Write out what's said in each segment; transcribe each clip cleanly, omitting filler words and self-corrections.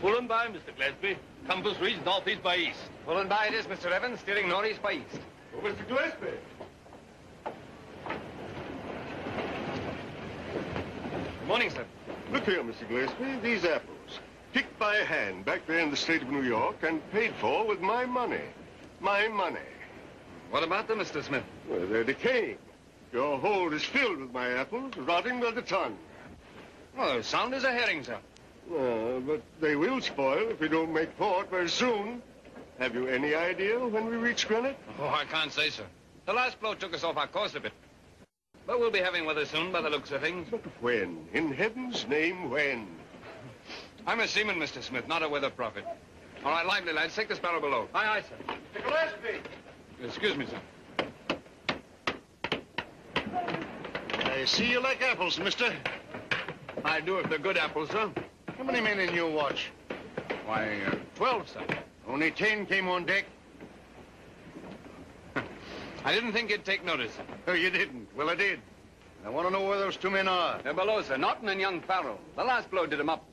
Pull and by, Mr. Gillespie. Compass reads northeast by east. Pull and by it is, Mr. Evans, steering northeast by east. Oh, Mr. Gillespie. Good morning, sir. Look here, Mr. Gillespie, these apples. Picked by hand back there in the state of New York and paid for with my money. My money. What about them, Mr. Smith? Well, they're decaying. Your hold is filled with my apples, rotting by the ton. Oh, sound as a herring, sir. But they will spoil if we don't make port very soon. Have you any idea when we reach Greenwich? Oh, I can't say, sir. The last blow took us off our course a bit. But we'll be having weather soon by the looks of things. But when? In heaven's name, when? I'm a seaman, Mr. Smith, not a weather prophet. All right, lively, lads. Take the sparrow below. Aye, aye, sir. Mr. Gillespie! Excuse me, sir. I see you like apples, mister. I do if they're good apples, sir. How many men in your watch? Why, 12, sir. Only 10 came on deck. I didn't think you'd take notice. Oh, you didn't? Well, I did. I want to know where those 2 men are. They're below, sir. Norton and young Farrell. The last blow did them up.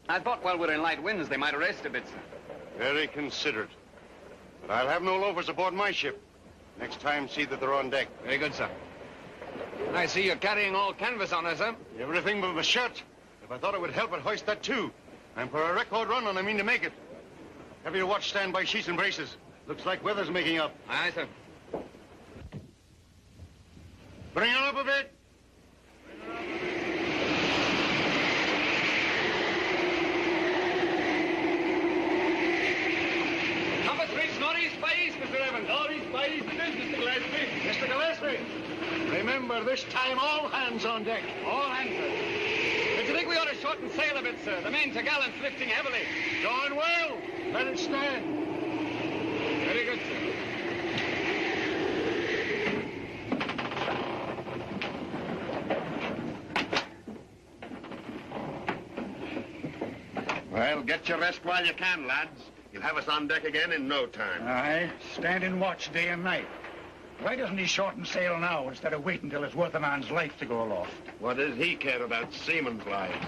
I thought while we're in light winds, they might rest a bit, sir. Very considerate. But I'll have no loafers aboard my ship. Next time, see that they're on deck. Very good, sir. I see you're carrying all canvas on us, sir. Everything but my shirt. If I thought it would help, I'd hoist that too. I'm for a record run, and I mean to make it. Have your watch stand by sheets and braces. Looks like weather's making up. Aye, aye, sir. Bring her up a bit. Compass reads northeast by east, Mr. Evans. Northeast by east it is, Mr. Gillespie. Mr. Gillespie, remember, this time all hands on deck. All hands, sir. But you think we ought to shorten sail a bit, sir? The main topgallant's lifting heavily. Darn well. Let it stand. Very good, sir. Well, get your rest while you can, lads. You'll have us on deck again in no time. Aye, standing watch day and night. Why doesn't he shorten sail now instead of waiting till it's worth a man's life to go aloft? What does he care about seamen's lives?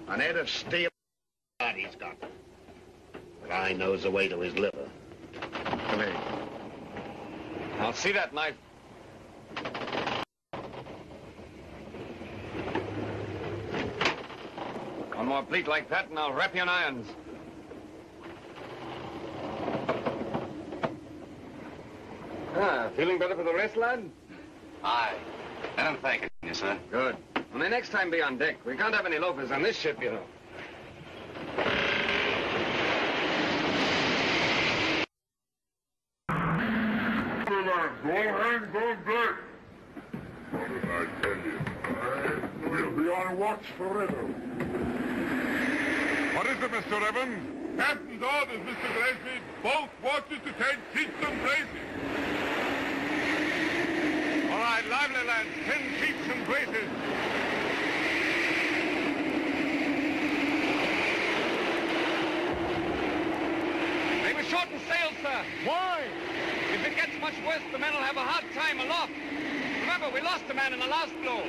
An head of steel that he's got. But I knows the way to his liver. Come here. I'll see that knife. One more pleat like that and I'll wrap you in irons. Feeling better for the rest, lad? Aye. And I'm thanking you, sir. Good. Only next time be on deck. We can't have any loafers on this ship, you know. All hands on deck. What did I tell you? We'll be on watch forever. What is it, Mr. Evans? Captain's orders, Mr. Gillespie. Both watches to take seats and braces. All right, lively, lads. 10 seats and braces. They were shorten sail, sir. Why? If it gets much worse the men will have a hard time aloft. Remember, we lost a man in the last blow.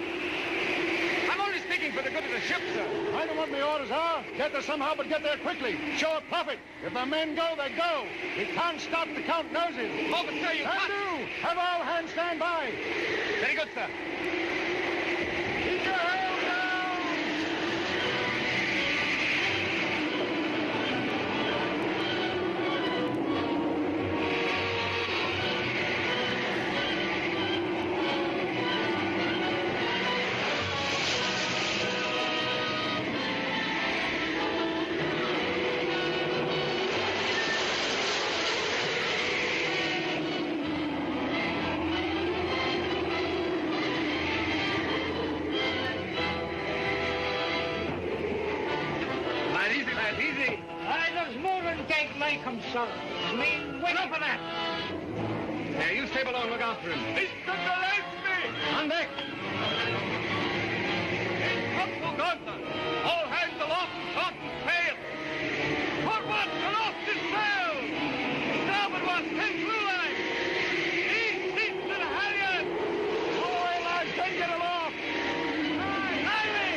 I'm only speaking for the good of the ship, sir. I know what my orders are. Get there somehow, but get there quickly. Show a profit. If the men go, they go. We can't stop to count noses. Oh, but sir, you Can can't. do. Have all hands stand by. Very good, sir. Keep your hail down. Sir. I mean, wait up for that. There, you stay below and look after him. Mr. Gillespie! On deck. Topsail gone, all hands aloft, top and tail. Forward, aloft and sail. Starboard was 10 through line. East, east to the halyard. All away, lads. Then get aloft. Highway!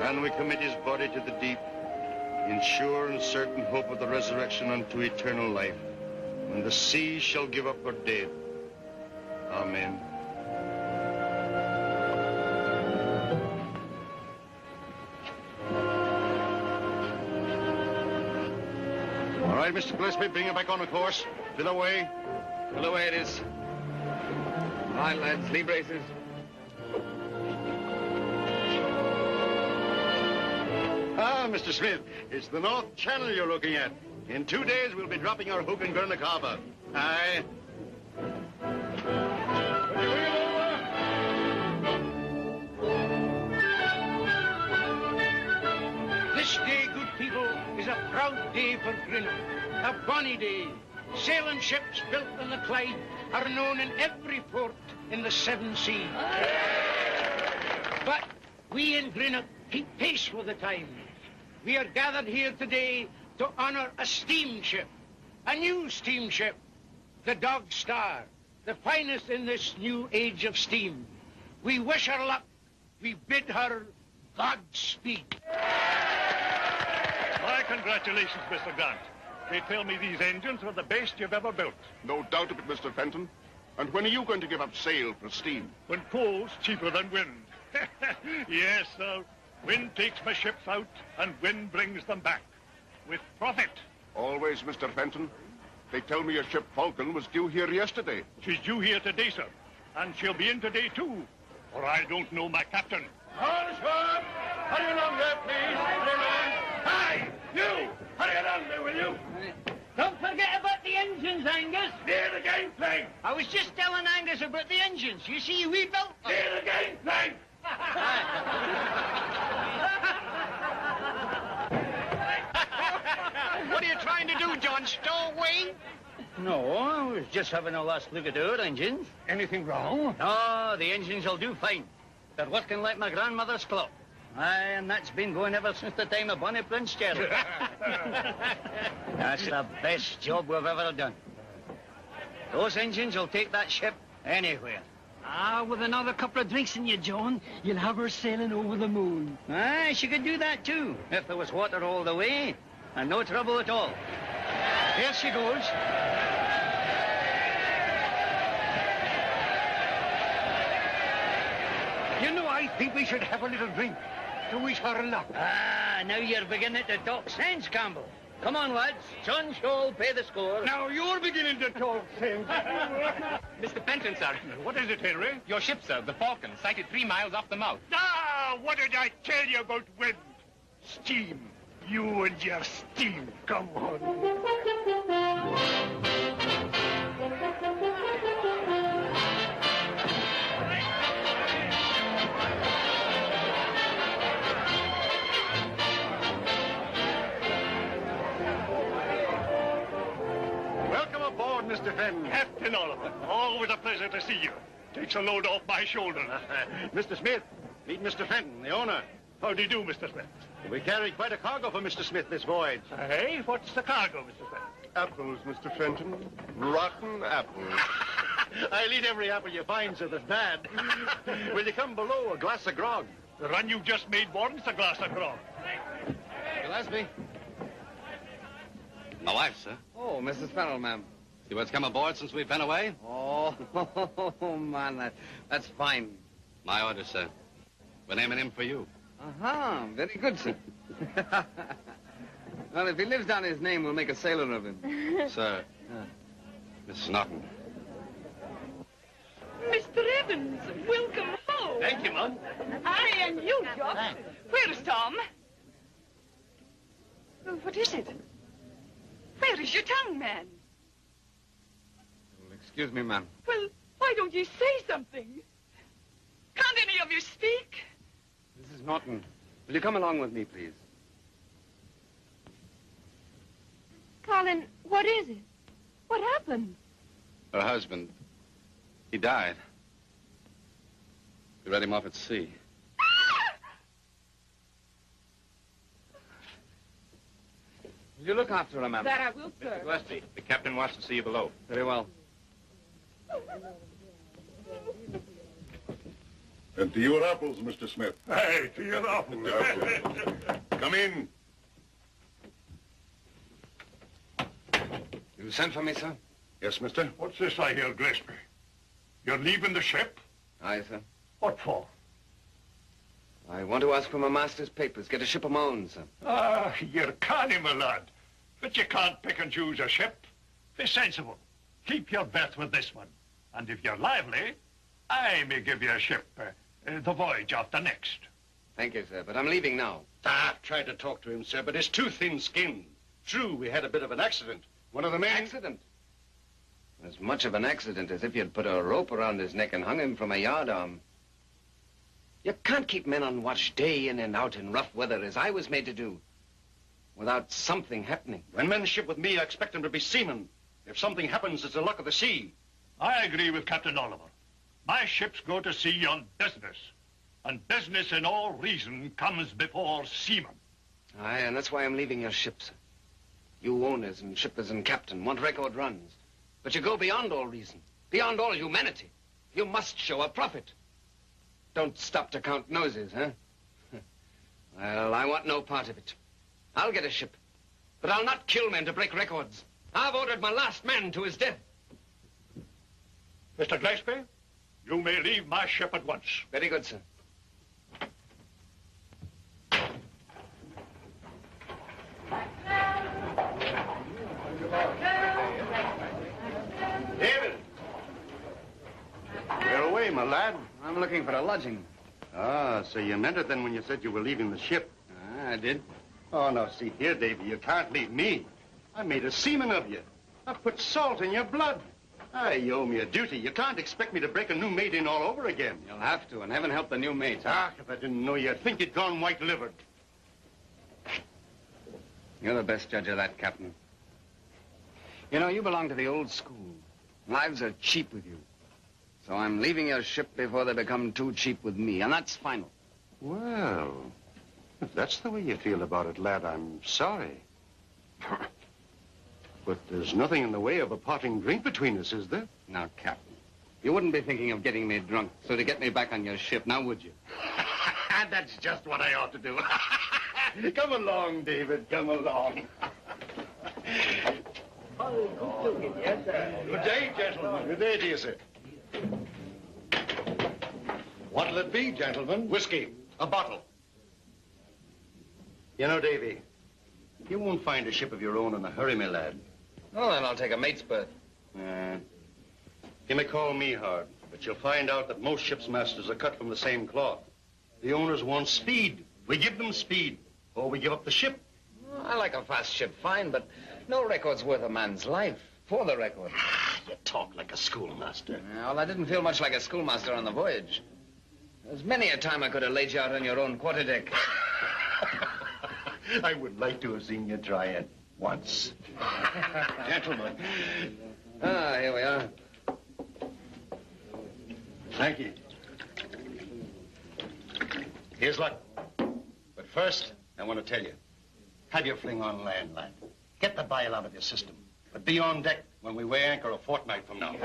And we commit his body to the deep, in sure and certain hope of the resurrection unto eternal life, when the sea shall give up her dead. Amen. All right, Mr. Gillespie, bring her back on the course. Fill away. Fill away it is. All right, lads, lee braces. Ah, Mr. Smith, it's the North Channel you're looking at. In 2 days, we'll be dropping our hook in Greenock Harbor. Aye. This day, good people, is a proud day for Greenock. A bonny day. Sailing ships built on the Clyde are known in every port in the 7 seas. But we in Greenock keep pace with the times. We are gathered here today to honor a steamship, a new steamship, the Dog Star, the finest in this new age of steam. We wish her luck. We bid her Godspeed. My congratulations, Mr. Grant. They tell me these engines are the best you've ever built. No doubt of it, Mr. Fenton. And when are you going to give up sail for steam? When coal's cheaper than wind. Yes, sir. Wind takes my ships out, and wind brings them back. With profit. Always, Mr. Fenton. They tell me your ship Falcon was due here yesterday. She's due here today, sir. And she'll be in today, too. For I don't know my captain. All short. Hurry along there, please. Hurry along. Hi, you. Hurry along there, will you? Don't forget about the engines, Angus. Near the gangplank. I was just telling Angus about the engines. You see, we built them. Near the gangplank. What are you trying to do, John? Stow away? No, I was just having a last look at our engines. Anything wrong? No, the engines will do fine. They're working like my grandmother's clock. Aye, and that's been going ever since the time of Bonnie Prince Charlie. That's the best job we've ever done. Those engines will take that ship anywhere. Ah, with another couple of drinks in you, John, you'll have her sailing over the moon. Aye, she could do that too, if there was water all the way, and no trouble at all. Here she goes. You know, I think we should have a little drink to wish her luck. Ah, now you're beginning to talk sense, Campbell. Come on, lads. John Shaw'll pay the score. Now you're beginning to talk sense. Mr. Fenton, sir. What is it, Henry? Your ship, sir, the Falcon, sighted 3 miles off the mouth. Ah, what did I tell you about wind? Steam. You and your steam. Come on. Welcome aboard, Mr. Fenton. Captain Oliver. Always a pleasure to see you. Takes a load off my shoulders. Mr. Smith, meet Mr. Fenton, the owner. How do you do, Mr. Smith? We carry quite a cargo for Mr. Smith this voyage. Hey, what's the cargo, Mr. Smith? Apples, Mr. Fenton. Rotten apples. I'll eat every apple you find, sir, that's bad. Will you come below, a glass of grog? The run you just made wants a glass of grog. Gillespie? My wife, sir. Oh, Mrs. Farrell, ma'am. See what's come aboard since we've been away? Oh, man, that's fine. My orders, sir. We're naming him for you. Uh-huh, very good, sir. Well, if he lives down his name, we'll make a sailor of him. Sir, Mrs. Norton. Mr. Evans, welcome home. Thank you, Mum. Aye, and you, Jock. Where's Tom? Oh, what is it? Where is your tongue, man? Well, excuse me, ma'am. Well, why don't you say something? Can't any of you speak? Mrs. Norton, will you come along with me, please? Colin, what is it? What happened? Her husband, he died. We read him off at sea. Will you look after her, ma'am? That I will, sir. Gillespie, the captain wants to see you below. Very well. And to your apples, Mr. Smith. Hey, to your apples. Come in. You sent for me, sir? Yes, mister? What's this I hear, Gillespie? You're leaving the ship? Aye, sir. What for? I want to ask for my master's papers. Get a ship of my own, sir. Ah, you're canny, my lad. But you can't pick and choose a ship. Be sensible. Keep your berth with this one. And if you're lively, I may give you a ship, the voyage after next. Thank you, sir, but I'm leaving now. I've tried to talk to him, sir, but he's too thin-skinned. True, we had a bit of an accident. One of the men... Accident? As much of an accident as if you'd put a rope around his neck and hung him from a yardarm. You can't keep men on watch day in and out in rough weather, as I was made to do, without something happening. When men ship with me, I expect them to be seamen. If something happens, it's the luck of the sea. I agree with Captain Oliver. My ships go to sea on business. And business in all reason comes before seamen. Aye, and that's why I'm leaving your ship, sir. You owners and shippers and captain want record runs. But you go beyond all reason, beyond all humanity. You must show a profit. Don't stop to count noses, huh? Well, I want no part of it. I'll get a ship, but I'll not kill men to break records. I've ordered my last man to his death. Mr. Gillespie, you may leave my ship at once. Very good, sir. David! Where away, my lad? I'm looking for a lodging. Ah, so you meant it then when you said you were leaving the ship. I did. Oh, now, see here, Davy, you can't leave me. I made a seaman of you. I put salt in your blood. You owe me a duty. You can't expect me to break a new mate in all over again. You'll have to, and heaven help the new mate. Ah, if I didn't know you, I'd think you'd gone white-livered. You're the best judge of that, Captain. You know, you belong to the old school. Lives are cheap with you. So I'm leaving your ship before they become too cheap with me, and that's final. Well, if that's the way you feel about it, lad, I'm sorry. But there's nothing in the way of a parting drink between us, is there? Now, Captain, you wouldn't be thinking of getting me drunk so to get me back on your ship, now would you? That's just what I ought to do. Come along, David, come along. Good day, gentlemen. Good day to you, sir. What'll it be, gentlemen? Whiskey. A bottle. You know, Davy, you won't find a ship of your own in a hurry, my lad. Oh, then I'll take a mate's berth. You may call me hard, but you'll find out that most ship's masters are cut from the same cloth. The owners want speed. We give them speed, or we give up the ship. I like a fast ship fine, but no record's worth a man's life. For the record. You talk like a schoolmaster. Well, I didn't feel much like a schoolmaster on the voyage. There's many a time I could have laid you out on your own quarterdeck. I would like to have seen you try it once. Gentlemen. Ah, here we are. Thank you. Here's luck. But first, I want to tell you, have your fling on land, lad. Get the bile out of your system. But be on deck when we weigh anchor a fortnight from now.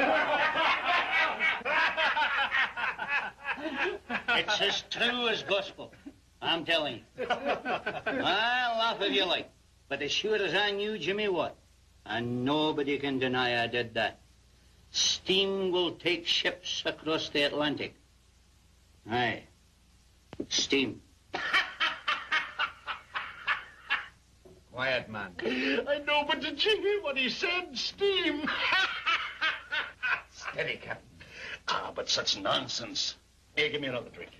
It's as true as gospel. I'm telling you. I'll laugh if you like. But as sure as I knew Jimmy Watt, and nobody can deny I did that, steam will take ships across the Atlantic. Aye. Steam. Quiet, man. I know, but did you hear what he said? Steam. Steady, Captain. But such nonsense. Here, give me another drink.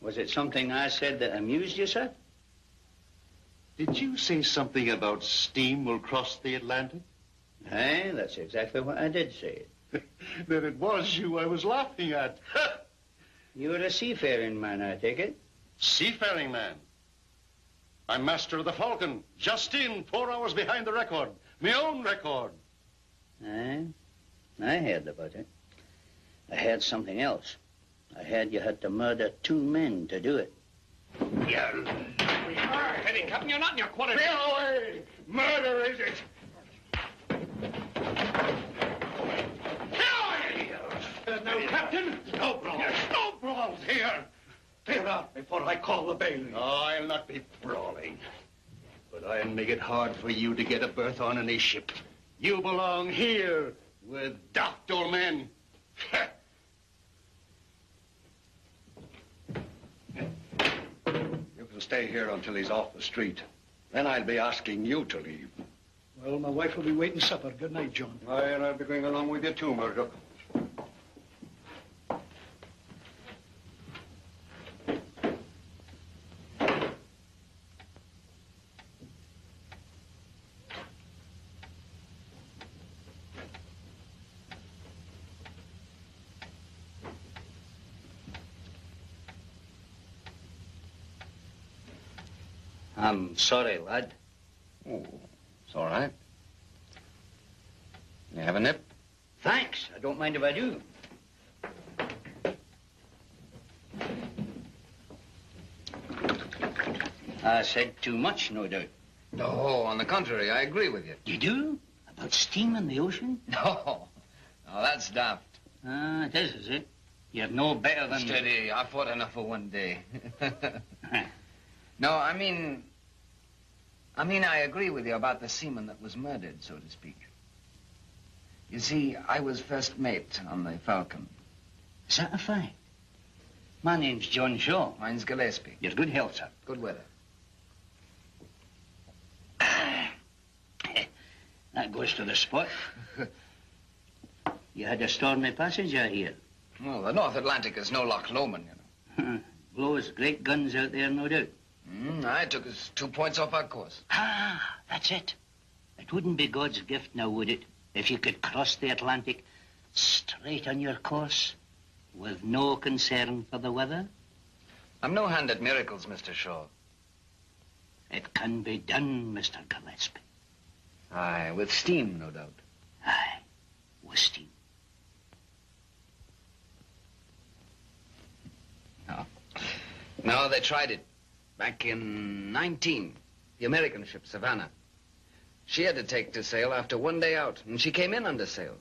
Was it something I said that amused you, sir? Did you say something about steam will cross the Atlantic? Aye, that's exactly what I did say. Then it was you I was laughing at. You're a seafaring man, I take it? Seafaring man. I'm master of the Falcon. Just in, 4 hours behind the record. My own record. Aye, I heard about it. I heard something else. I heard you had to murder 2 men to do it. Yeah. Steady, Captain, you're not in your quarter. Get away! Murder, is it? Now, Captain, no brawls. No brawls here. Clear out before I call the bailiff. Oh, I'll not be brawling. But I'll make it hard for you to get a berth on any ship. You belong here with daft old men. You can stay here until he's off the street. Then I'll be asking you to leave. Well, my wife will be waiting supper. Good night, John. Aye, and I'll be going along with you too, Margaret. I'm sorry, lad. Oh, it's all right. You have a nip? Thanks. I don't mind if I do. I said too much, no doubt. No, on the contrary, I agree with you. You do? About steam in the ocean? No, that's daft. Ah, it is it? You're no better than... Steady, I fought enough for one day. No, I mean, I agree with you about the seaman that was murdered, so to speak. You see, I was first mate on the Falcon. Is that a fact? My name's John Shaw. Mine's Gillespie. Your good health, sir. Good weather. That goes to the spot. You had a stormy passage, I hear. Well, the North Atlantic is no Loch Lomond, you know. Blows great guns out there, no doubt. I took us 2 points off our course. Ah, that's it. It wouldn't be God's gift now, would it? If you could cross the Atlantic straight on your course with no concern for the weather? I'm no hand at miracles, Mr. Shaw. It can be done, Mr. Gillespie. Aye, with steam, no doubt. Aye, with steam. No, they tried it. Back in 19, the American ship, Savannah. She had to take to sail after one day out, and she came in under sail.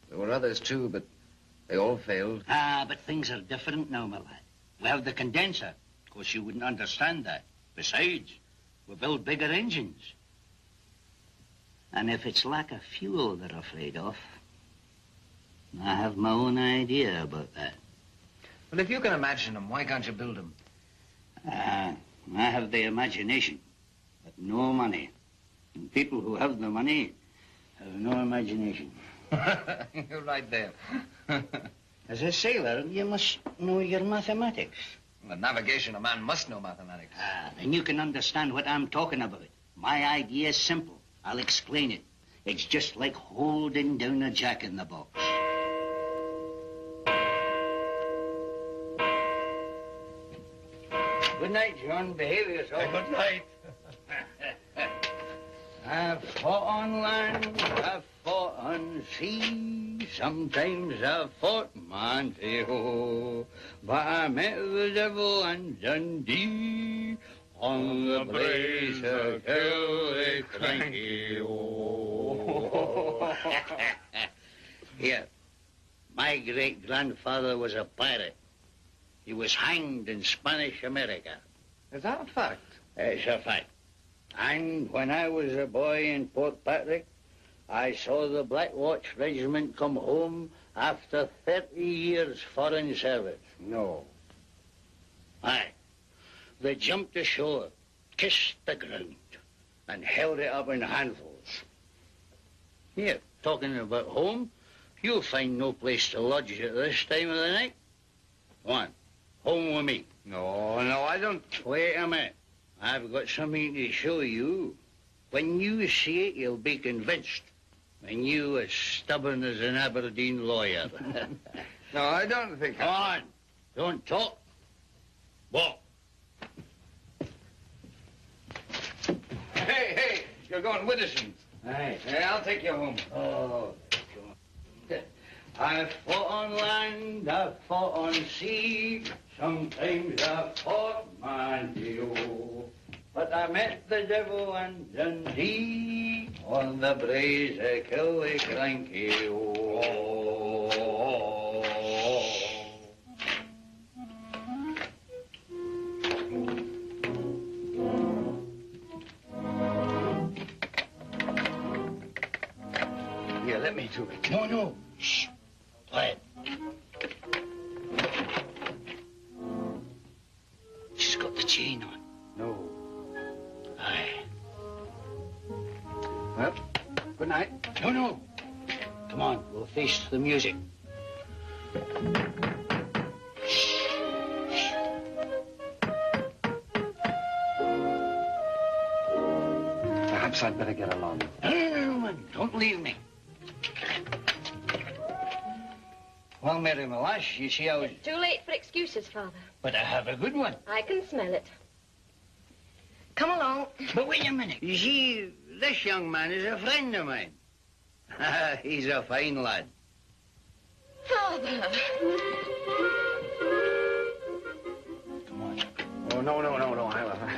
There were others, too, but they all failed. Ah, but things are different now, my lad. We have the condenser. Of course, you wouldn't understand that. Besides, we build bigger engines. And if it's lack of fuel they're afraid of, I have my own idea about that. Well, if you can imagine them, why can't you build them? I have the imagination, but no money. And people who have the money have no imagination. You're right there. As a sailor, you must know your mathematics. Well, navigation, a man must know mathematics. Ah, then you can understand what I'm talking about. My idea is simple. I'll explain it. It's just like holding down a jack in the box. Good night, John. Behave yourself. Good night. I've fought on land, I've fought on sea, sometimes I've fought Montreal, but I met the devil and Dundee on the blaze of Killicranky. Here, my great-grandfather was a pirate. He was hanged in Spanish America. Is that a fact? It's a fact. And when I was a boy in Port Patrick, I saw the Black Watch Regiment come home after 30 years foreign service. No. Aye. They jumped ashore, kissed the ground, and held it up in handfuls. Here, talking about home, you'll find no place to lodge at this time of the night. Go on, home with me. No, I don't... Wait a minute. I've got something to show you. When you see it, you'll be convinced. And you as stubborn as an Aberdeen lawyer. No, I don't think... Come on. Don't talk. Walk. Hey, you're going with us. Aye. Hey, I'll take you home. Oh, I've fought on land, I've fought on sea, sometimes I've fought Montreal, but I met the devil and Dundee on the braes of Killicranky. Here, let me do it. No. Shh. Quiet. She's got the chain on. No. Aye. Well, good night. No. Come on, we'll face the music. Perhaps I'd better get along. No, don't leave me. Well, Mary, my lass, you see how... It's too late for excuses, Father. But I have a good one. I can smell it. Come along. But wait a minute. You see, this young man is a friend of mine. He's a fine lad. Father. Come on. Oh, no.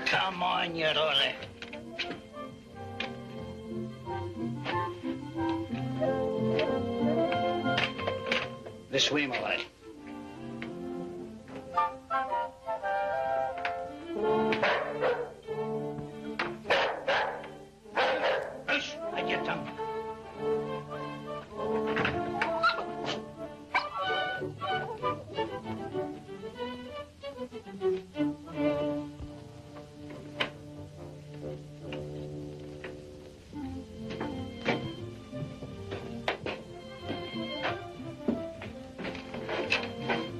Come on, you Rory. This way, my lad. Hush! Hide your tongue.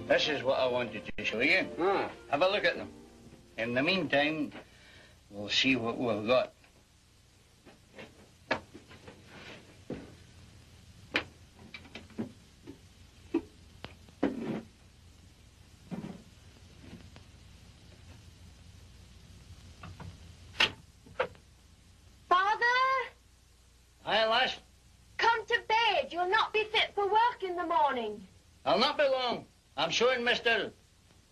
This is what I wanted to show you. Have a look at them. In the meantime, we'll see what we've got. Father! Aye, lass. Come to bed. You'll not be fit for work in the morning. I'll not be long. I'm showing Mr...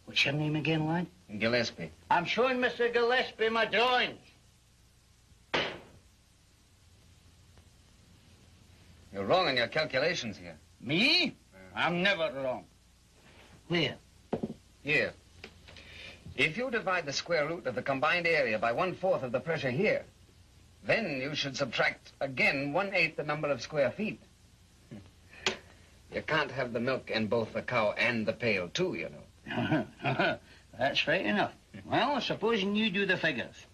What's your name again, lad? Gillespie. I'm showing Mr. Gillespie my drawings. You're wrong in your calculations here. Me? I'm never wrong. Where? Here. If you divide the square root of the combined area by 1/4 of the pressure here, then you should subtract again 1/8 the number of square feet. You can't have the milk in both the cow and the pail, too, you know. That's right enough. Well, supposing you do the figures.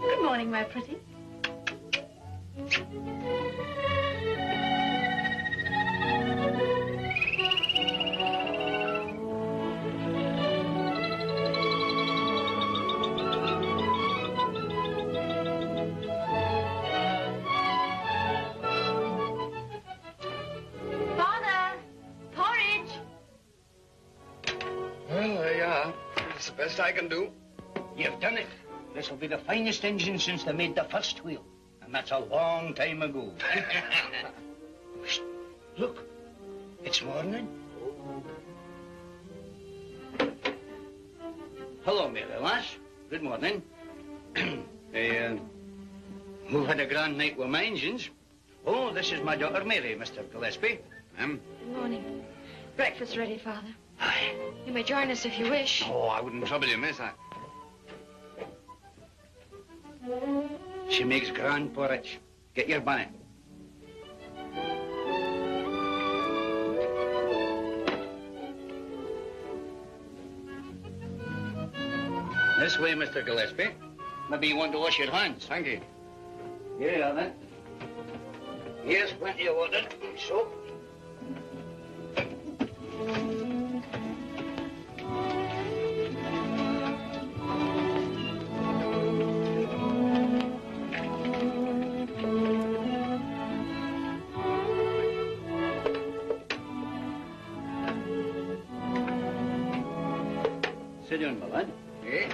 Good morning, my pretty. Father, porridge. Well, there you are. It's the best I can do. You've done it. This will be the finest engine since they made the first wheel. And that's a long time ago. Shh, look, it's morning. Hello, Mary, lass. Good morning. We've had a grand night with my engines. Oh, this is my daughter, Mary, Mr. Gillespie. Good morning. Breakfast ready, Father. You may join us if you wish. Oh, I wouldn't trouble you, miss. She makes grand porridge. Get your bonnet. This way, Mr. Gillespie. Maybe you want to wash your hands. Thank you. Here you are, then. Here's plenty of water and soap. Sit down, my lad. Eh?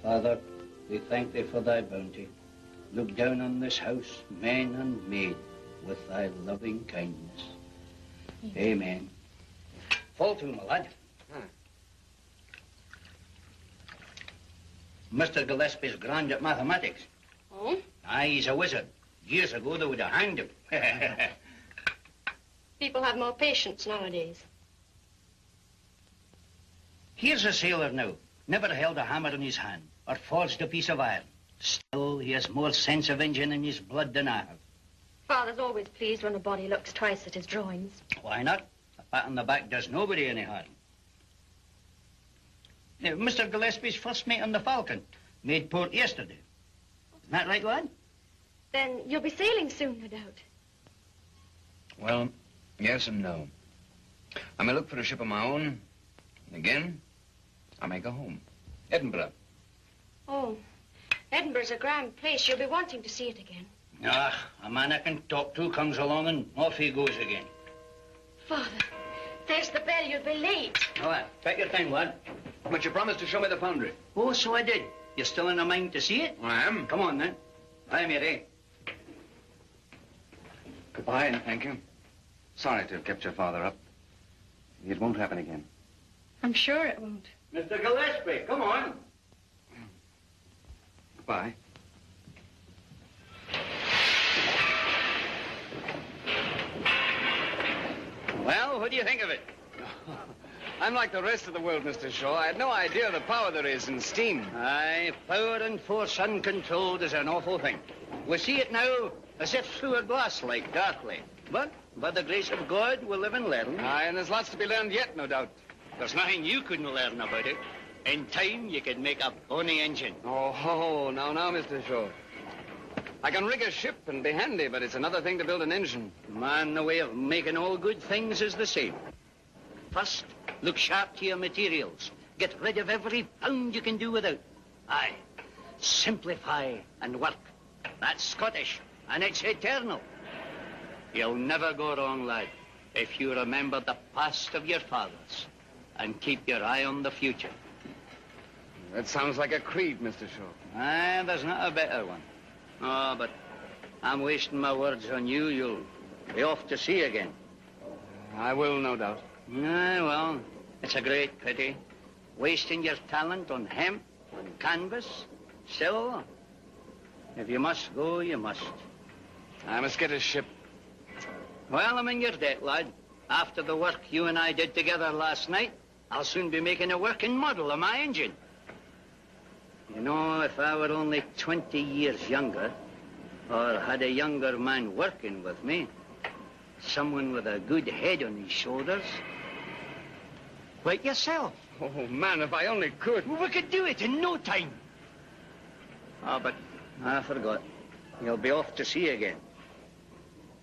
Father, we thank thee for thy bounty. Look down on this house, man and maid, with thy loving kindness. Amen. Fall to, my lad. Mr. Gillespie's grand at mathematics. Oh? Aye, he's a wizard. Years ago, they would have hanged him. People have more patience nowadays. Here's a sailor now. Never held a hammer in his hand or forged a piece of iron. Still, he has more sense of engine in his blood than I have. Father's always pleased when a body looks twice at his drawings. Why not? A pat on the back does nobody any harm. Now, Mr. Gillespie's first mate on the Falcon made port yesterday. Isn't that right, lad? Then you'll be sailing soon, no doubt. Well, yes and no. I may look for a ship of my own, and again, I may go home. Edinburgh. Oh, Edinburgh's a grand place. You'll be wanting to see it again. Ah, a man I can talk to comes along and off he goes again. Father, there's the bell. You'll be late. All right, take your time, lad. But you promised to show me the foundry. Oh, so I did. You still in a mind to see it? I am. Come on, then. Bye, Mary. Goodbye, and thank you. Sorry to have kept your father up. It won't happen again. I'm sure it won't. Mr. Gillespie, come on. Goodbye. Well, what do you think of it? I'm like the rest of the world, Mr. Shaw. I had no idea the power there is in steam. Aye, power and force uncontrolled is an awful thing. We see it now as if through a glass, like darkly. But by the grace of God, we'll live and learn. Aye, and there's lots to be learned yet, no doubt. There's nothing you couldn't learn about it. In time, you could make a bonny engine. Oh, now, Mr. Shaw. I can rig a ship and be handy, but it's another thing to build an engine. Man, the way of making all good things is the same. First, look sharp to your materials. Get rid of every pound you can do without. Aye, simplify and work. That's Scottish, and it's eternal. You'll never go wrong, lad, if you remember the past of your fathers and keep your eye on the future. That sounds like a creed, Mr. Shaw. Aye, there's not a better one. Oh, but I'm wasting my words on you. You'll Be off to sea again. I will, no doubt. Aye, well, it's a great pity. Wasting your talent on hemp and canvas. Still, if you must go, you must. I must get a ship. Well, I'm in your debt, lad. After the work you and I did together last night, I'll soon be making a working model of my engine. You know, if I were only 20 years younger, or had a younger man working with me, someone with a good head on his shoulders, like yourself. Oh, man, if I only could. Well, we could do it in no time. Oh, but I forgot. You'll be off to sea again.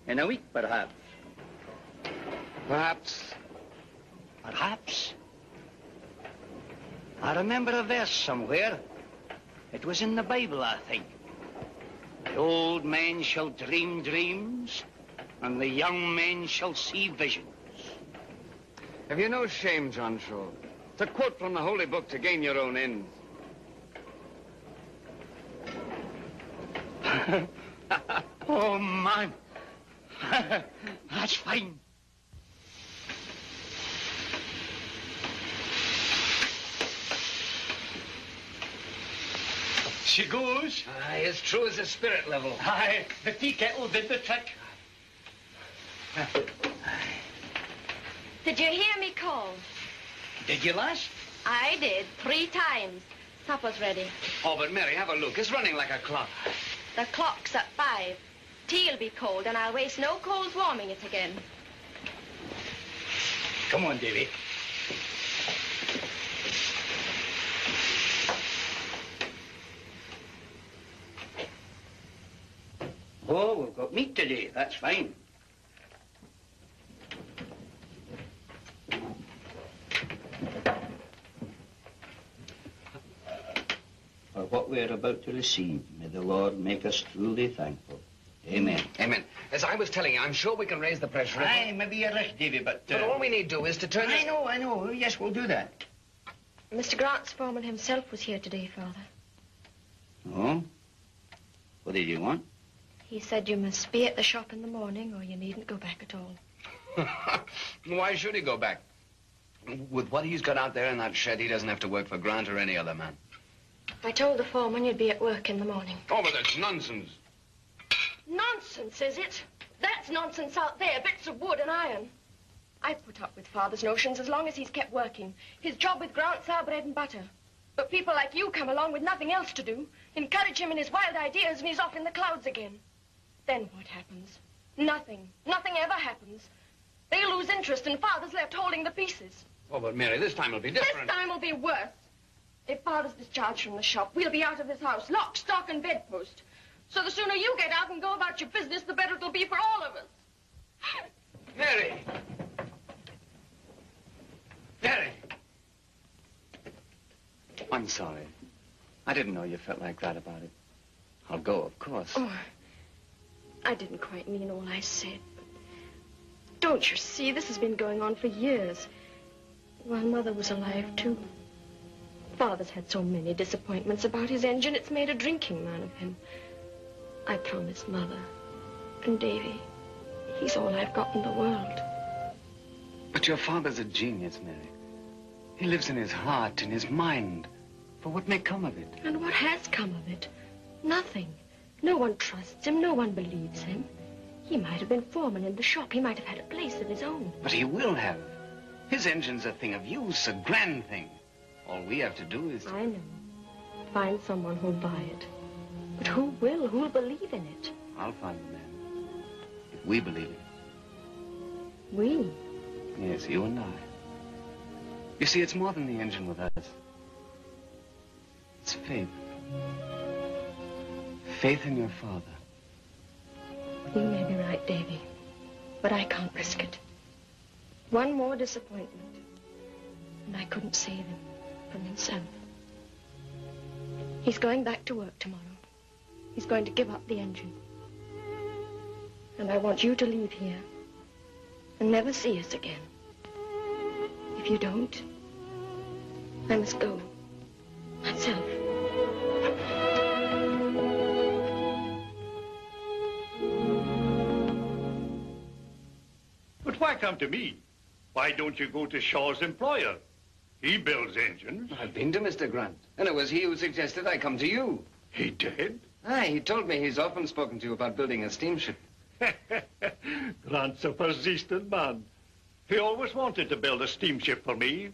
In a week, perhaps. Perhaps. Perhaps. I remember a verse somewhere. It was in the Bible, I think. The old men shall dream dreams, and the young men shall see visions. Have you no shame, John Shaw? It's a quote from the Holy Book to gain your own ends. Oh, man. That's fine. She goes. Aye, as true as a spirit level. Aye, the tea kettle did the trick. Did you hear me call? Did you, lass? I did, 3 times. Supper's ready. Oh, but Mary, have a look. It's running like a clock. The clock's at 5. Tea'll be cold, and I'll waste no coals warming it again. Come on, Davy. Oh, we've got meat today. That's fine. For what we are about to receive, may the Lord make us truly thankful. Amen. Amen. As I was telling you, I'm sure we can raise the pressure. Aye, maybe you're right, Davy, but... But all we need do is to turn... I know. Yes, we'll do that. Mr. Grant's foreman himself was here today, Father. Oh? What did you want? He said you must be at the shop in the morning, or you needn't go back at all. Why should he go back? With what he's got out there in that shed, he doesn't have to work for Grant or any other man. I told the foreman you'd be at work in the morning. Oh, but that's nonsense. Nonsense, is it? That's nonsense out there, bits of wood and iron. I've put up with Father's notions as long as he's kept working. His job with Grant's our bread and butter. But people like you come along with nothing else to do, encourage him in his wild ideas, and he's off in the clouds again. Then what happens? Nothing. Nothing ever happens. They lose interest, and Father's left holding the pieces. Oh, but Mary, this time will be different. This time will be worse. If Father's discharged from the shop, we'll be out of this house, lock, stock, and bedpost. So the sooner you get out and go about your business, the better it'll be for all of us. Mary! Mary! I'm sorry. I didn't know you felt like that about it. I'll go, of course. Oh, I didn't quite mean all I said. But don't you see, this has been going on for years. While Mother was alive, too. Father's had so many disappointments about his engine, it's made a drinking man of him. I promised Mother and Davy. He's all I've got in the world. But your father's a genius, Mary. He lives in his heart, in his mind, for what may come of it. And what has come of it? Nothing. No one trusts him, no one believes him. He might have been foreman in the shop. He might have had a place of his own. But he will have. His engine's a thing of use, a grand thing. All we have to do is... I know. Find someone who'll buy it. But who will? Who'll believe in it? I'll find the man. If we believe it. We? Yes, you and I. You see, it's more than the engine with us. It's faith. Faith in your father. You may be right, Davy. But I can't risk it. One more disappointment. And I couldn't save him from himself. He's going back to work tomorrow. He's going to give up the engine. And I want you to leave here and never see us again. If you don't, I must go myself. But why come to me? Why don't you go to Shaw's employer? He builds engines. I've been to Mr. Grant, and it was he who suggested I come to you. He did? Aye, he told me he's often spoken to you about building a steamship. Grant's a persistent man. He always wanted to build a steamship for me.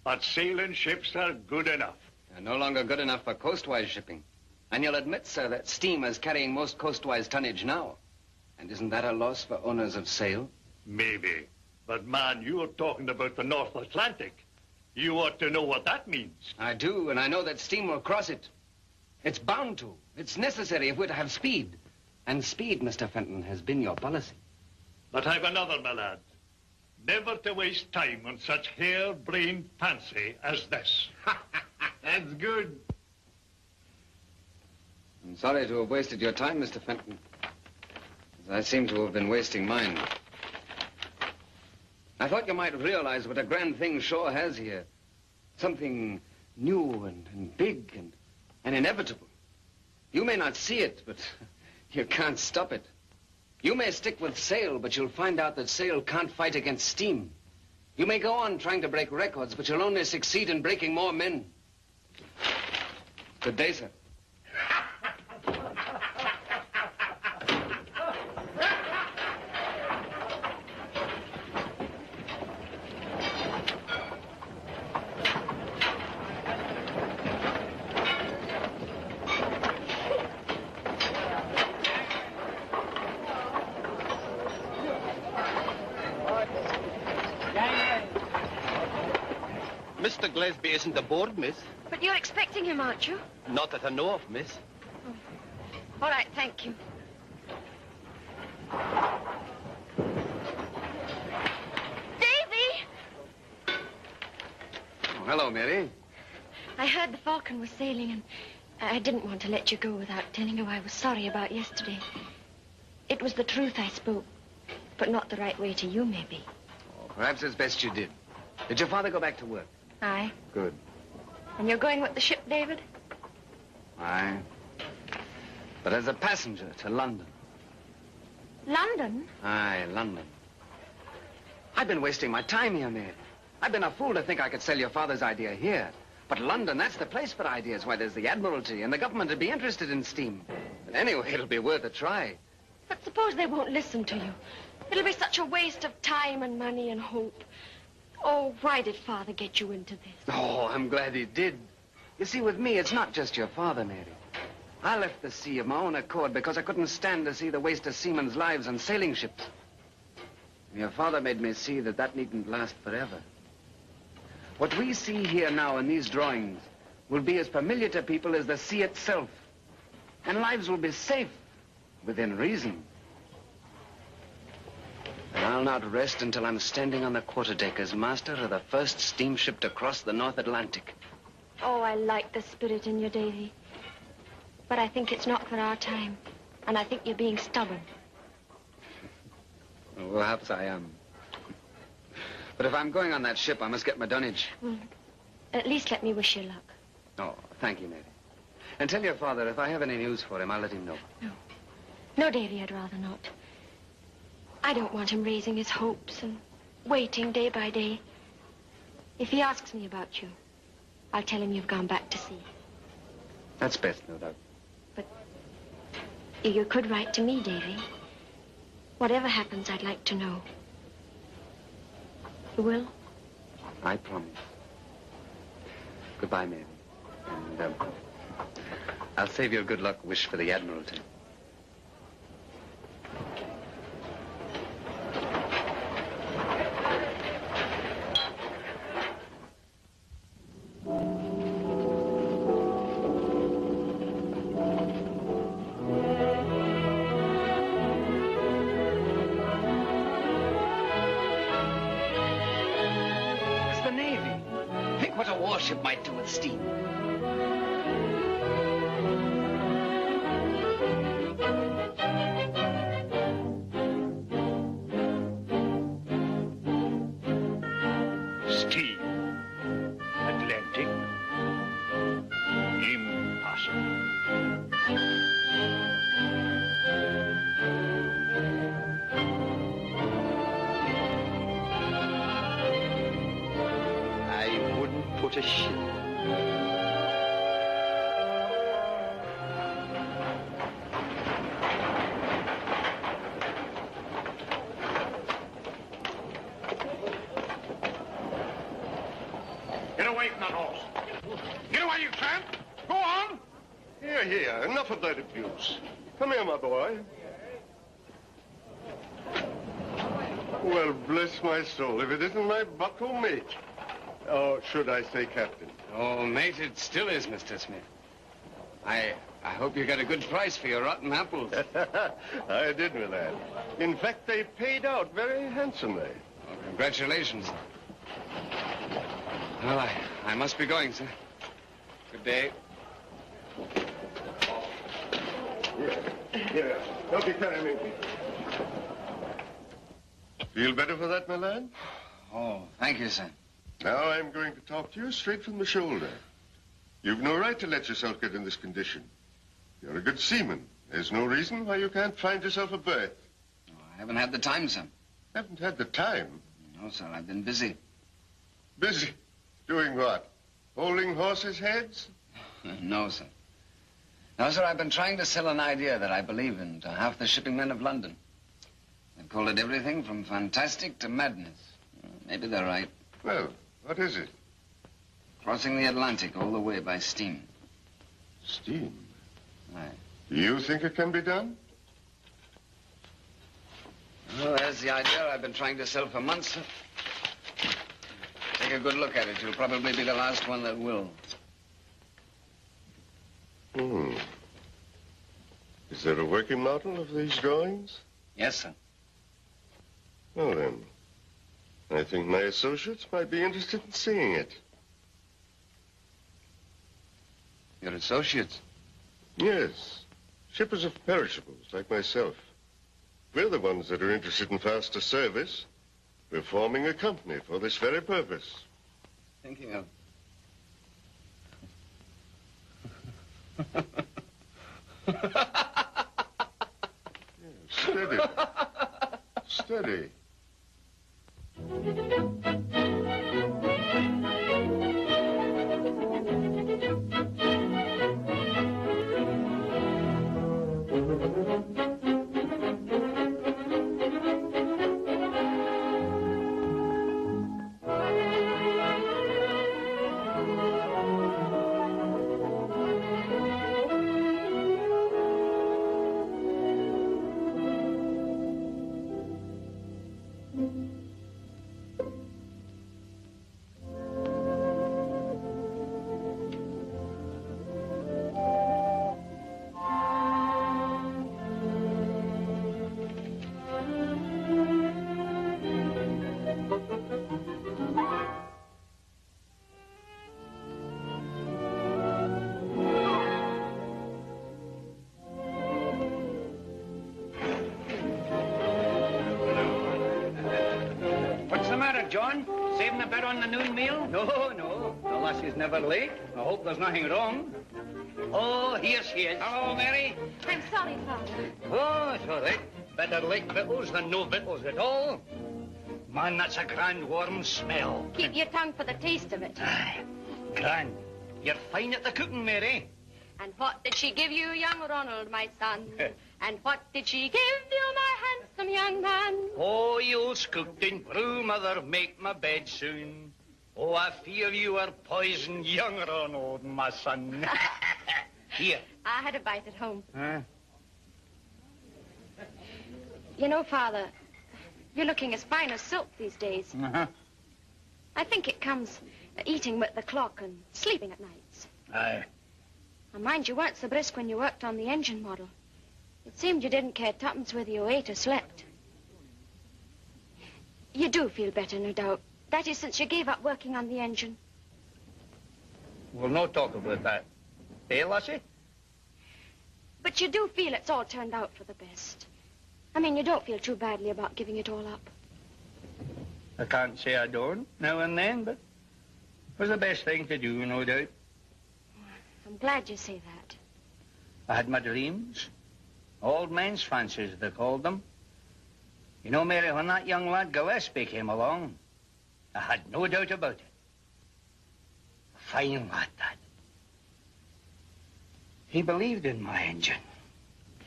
But sailing ships are good enough. They're no longer good enough for coastwise shipping. And you'll admit, sir, that steam is carrying most coastwise tonnage now. And isn't that a loss for owners of sail? Maybe. But, man, you're talking about the North Atlantic. You ought to know what that means. I do, and I know that steam will cross it. It's bound to. It's necessary if we're to have speed. And speed, Mr. Fenton, has been your policy. But I've another, my lad. Never to waste time on such hair-brained fancy as this. That's good. I'm sorry to have wasted your time, Mr. Fenton. As I seem to have been wasting mine. I thought you might realize what a grand thing Shaw has here. Something new and big and inevitable. You may not see it, but you can't stop it. You may stick with sail, but you'll find out that sail can't fight against steam. You may go on trying to break records, but you'll only succeed in breaking more men. Good day, sir. Mr. Gillespie isn't aboard, miss. But you're expecting him, aren't you? Not that I know of, miss. Oh. All right, thank you. Davy! Oh, hello, Mary. I heard the Falcon was sailing, and I didn't want to let you go without telling you I was sorry about yesterday. It was the truth I spoke, but not the right way to you, maybe. Oh, perhaps it's best you did. Did your father go back to work? Aye. Good. And you're going with the ship, David? Aye. But as a passenger to London. London? Aye, London. I've been wasting my time here, Mary. I've been a fool to think I could sell your father's idea here. But London, that's the place for ideas. Why, there's the Admiralty, and the government would be interested in steam. But anyway, it'll be worth a try. But suppose they won't listen to you. It'll be such a waste of time and money and hope. Oh, why did Father get you into this? Oh, I'm glad he did. You see, with me, it's not just your father, Mary. I left the sea of my own accord because I couldn't stand to see the waste of seamen's lives on sailing ships. Your father made me see that that needn't last forever. What we see here now in these drawings will be as familiar to people as the sea itself. And lives will be safe, within reason. And I'll not rest until I'm standing on the quarterdeck as master of the first steamship to cross the North Atlantic. Oh, I like the spirit in you, Davy. But I think it's not for our time. And I think you're being stubborn. Well, perhaps I am. But if I'm going on that ship, I must get my dunnage. Well, at least let me wish you luck. Oh, thank you, Mary. And tell your father if I have any news for him, I'll let him know. No. No, Davy, I'd rather not. I don't want him raising his hopes and waiting day by day. If he asks me about you, I'll tell him you've gone back to sea. That's best, no doubt. But you could write to me, Davy. Whatever happens, I'd like to know. You will? I promise. Goodbye, Mary. And, I'll save your good luck wish for the Admiralty. Warship might do with steam. Steam. Atlantic. Impossible. put a ship. Get away from that horse. Get away, you tramp. Go on. Here, here. Enough of that abuse. Come here, my boy. Well, bless my soul, if it isn't my bucko mate. Or should I say captain? Oh, mate, it still is, Mr. Smith. I hope you got a good price for your rotten apples. I did, my lad. In fact, they paid out very handsomely. Well, congratulations. Well, I must be going, sir. Good day. Here, help me carry me. Feel better for that, my lad? Oh, thank you, sir. Now I'm going to talk to you straight from the shoulder. You've no right to let yourself get in this condition. You're a good seaman. There's no reason why you can't find yourself a berth. Oh, I haven't had the time, sir. Haven't had the time? No, sir, I've been busy. Busy? Doing what? Holding horses' heads? No, sir. No, sir, I've been trying to sell an idea that I believe in to half the shipping men of London. They've called it everything from fantastic to madness. Maybe they're right. Well, what is it? Crossing the Atlantic all the way by steam. Steam? Aye. Do you think it can be done? Well, there's the idea I've been trying to sell for months, sir. Take a good look at it. You'll probably be the last one that will. Is there a working model of these drawings? Yes, sir. Well, then, I think my associates might be interested in seeing it. Your associates? Yes. Shippers of perishables, like myself. We're the ones that are interested in faster service. We're forming a company for this very purpose. Thinking of... Steady. Steady. John? Saving a bet on the noon meal? No, no. The lassie's never late. I hope there's nothing wrong. Oh, here she is. Hello, Mary. I'm sorry, Father. Oh, it's all right. Better late victuals than no victuals at all. Man, that's a grand warm smell. Keep your tongue for the taste of it. Aye, grand. You're fine at the cooking, Mary. And what did she give you, young Ronald, my son? And what did she give you, my handsome young man? Oh, you'll scoot and brew, mother, make my bed soon. Oh, I fear you are poisoned, young Ronald, my son. Here. I had a bite at home. Huh? You know, Father, you're looking as fine as silk these days. Uh-huh. I think it comes eating with the clock and sleeping at nights. Aye. Now, mind, you weren't so brisk when you worked on the engine model. It seemed you didn't care tuppence whether you ate or slept. You do feel better, no doubt. That is, since you gave up working on the engine. We'll no talk about that. Eh, lassie? But you do feel it's all turned out for the best. I mean, you don't feel too badly about giving it all up. I can't say I don't, now and then, but it was the best thing to do, no doubt. I'm glad you say that. I had my dreams. Old man's fancies, they called them. You know, Mary, when that young lad Gillespie came along, I had no doubt about it. fine lad, that. He believed in my engine.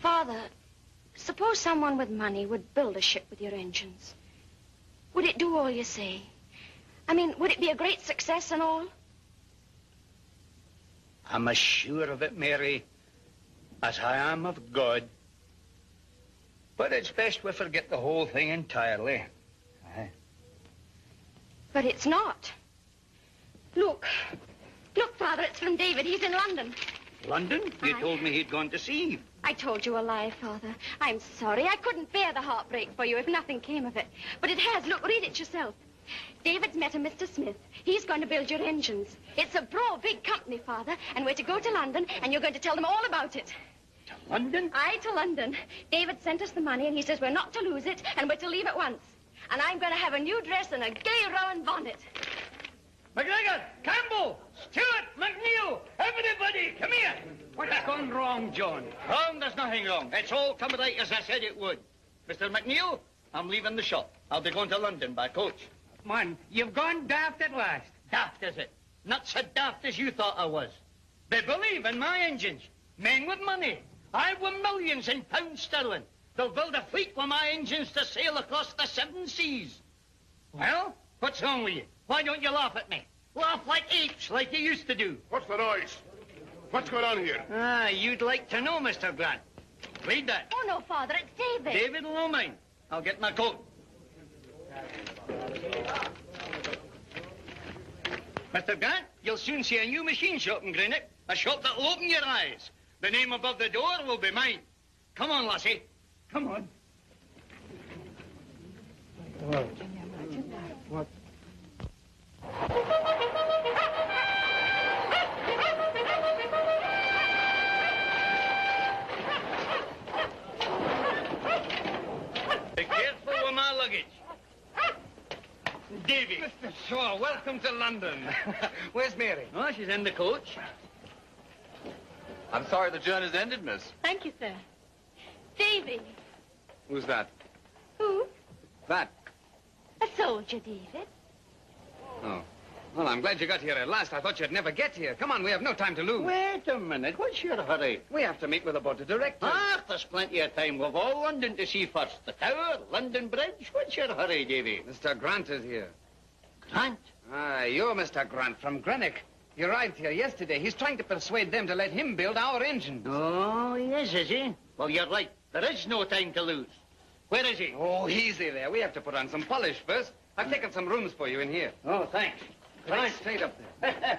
Father, suppose someone with money would build a ship with your engines. Would it do all you say? I mean, would it be a great success and all? I'm as sure of it, Mary, as I am of God. But it's best we forget the whole thing entirely. But it's not. Look. Look, Father, it's from David. He's in London. London? You told me he'd gone to sea. I told you a lie, Father. I'm sorry. I couldn't bear the heartbreak for you if nothing came of it. But it has. Look, read it yourself. David's met a Mr. Smith. He's going to build your engines. It's a big company, Father, and we're to go to London, and you're going to tell them all about it. To London? Aye, to London. David sent us the money, and he says we're not to lose it, and we're to leave at once. And I'm going to have a new dress and a gay round bonnet. McGregor, Campbell, Stewart, McNeil, everybody, come here. What's gone wrong, John? Wrong? There's nothing wrong. It's all come right as I said it would. Mr. McNeil, I'm leaving the shop. I'll be going to London by coach. Man, you've gone daft at last. Daft, is it? Not so daft as you thought I was. They believe in my engines. Men with money. I've won millions in pounds sterling. They'll build a fleet with my engines to sail across the 7 seas. Well, what's wrong with you? Why don't you laugh at me? Laugh like apes, like you used to do. What's the noise? What's going on here? Ah, you'd like to know, Mr. Grant. Read that. Oh, no, Father, it's David. David will know mine. I'll get my coat. Mr. Grant, you'll soon see a new machine shop in Greenock. A shop that'll open your eyes. The name above the door will be mine. Come on, lassie. Come on. What? Be careful with my luggage. Davy. Mr. Shaw, welcome to London. Where's Mary? Oh, she's in the coach. I'm sorry the journey's ended, miss. Thank you, sir. Davy. Who's that? Who? That. A soldier, David. Oh. Well, I'm glad you got here at last. I thought you'd never get here. Come on, we have no time to lose. Wait a minute. What's your hurry? We have to meet with the board of directors. Ah, there's plenty of time. We've all London to see first. The Tower, London Bridge. What's your hurry, Davy? Mr. Grant is here. Grant? Ah, you're Mr. Grant from Greenock. You arrived here yesterday. He's trying to persuade them to let him build our engines. Oh, yes, is he? Well, you're right. There is no time to lose. Where is he? Oh, easy there. We have to put on some polish first. I've taken some rooms for you in here. Oh, thanks. Right straight up there.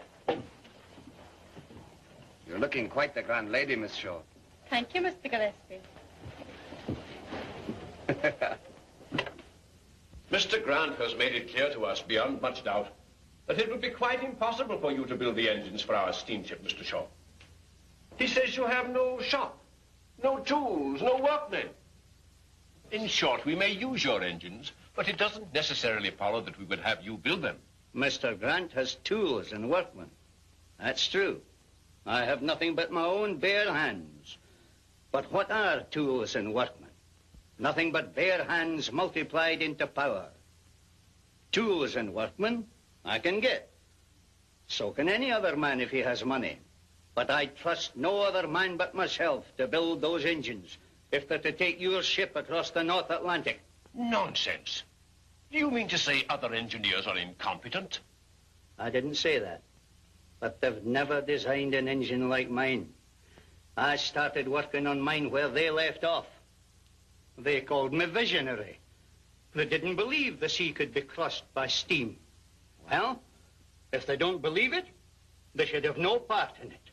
You're looking quite the grand lady, Miss Shaw. Thank you, Mr. Gillespie. Mr. Grant has made it clear to us, beyond much doubt, that it would be quite impossible for you to build the engines for our steamship, Mr. Shaw. He says you have no shop, no tools, no workmen. In short, we may use your engines, but it doesn't necessarily follow that we would have you build them. Mr. Grant has tools and workmen. That's true. I have nothing but my own bare hands. But what are tools and workmen? Nothing but bare hands multiplied into power. Tools and workmen I can get. So can any other man if he has money. But I trust no other man but myself to build those engines if they're to take your ship across the North Atlantic. Nonsense. Do you mean to say other engineers are incompetent? I didn't say that. But they've never designed an engine like mine. I started working on mine where they left off. They called me visionary. They didn't believe the sea could be crossed by steam. Well, if they don't believe it, they should have no part in it.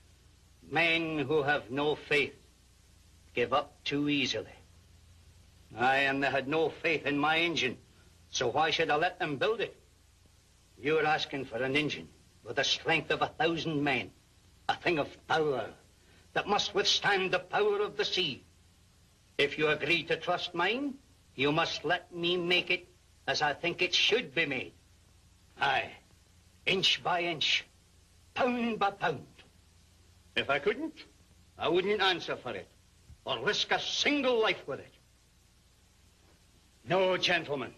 Men who have no faith give up too easily. And they had no faith in my engine, so why should I let them build it? You're asking for an engine with the strength of 1,000 men, a thing of power that must withstand the power of the sea. If you agree to trust mine, you must let me make it as I think it should be made. Aye, inch by inch, pound by pound. If I couldn't, I wouldn't answer for it or risk a single life with it. No, gentlemen.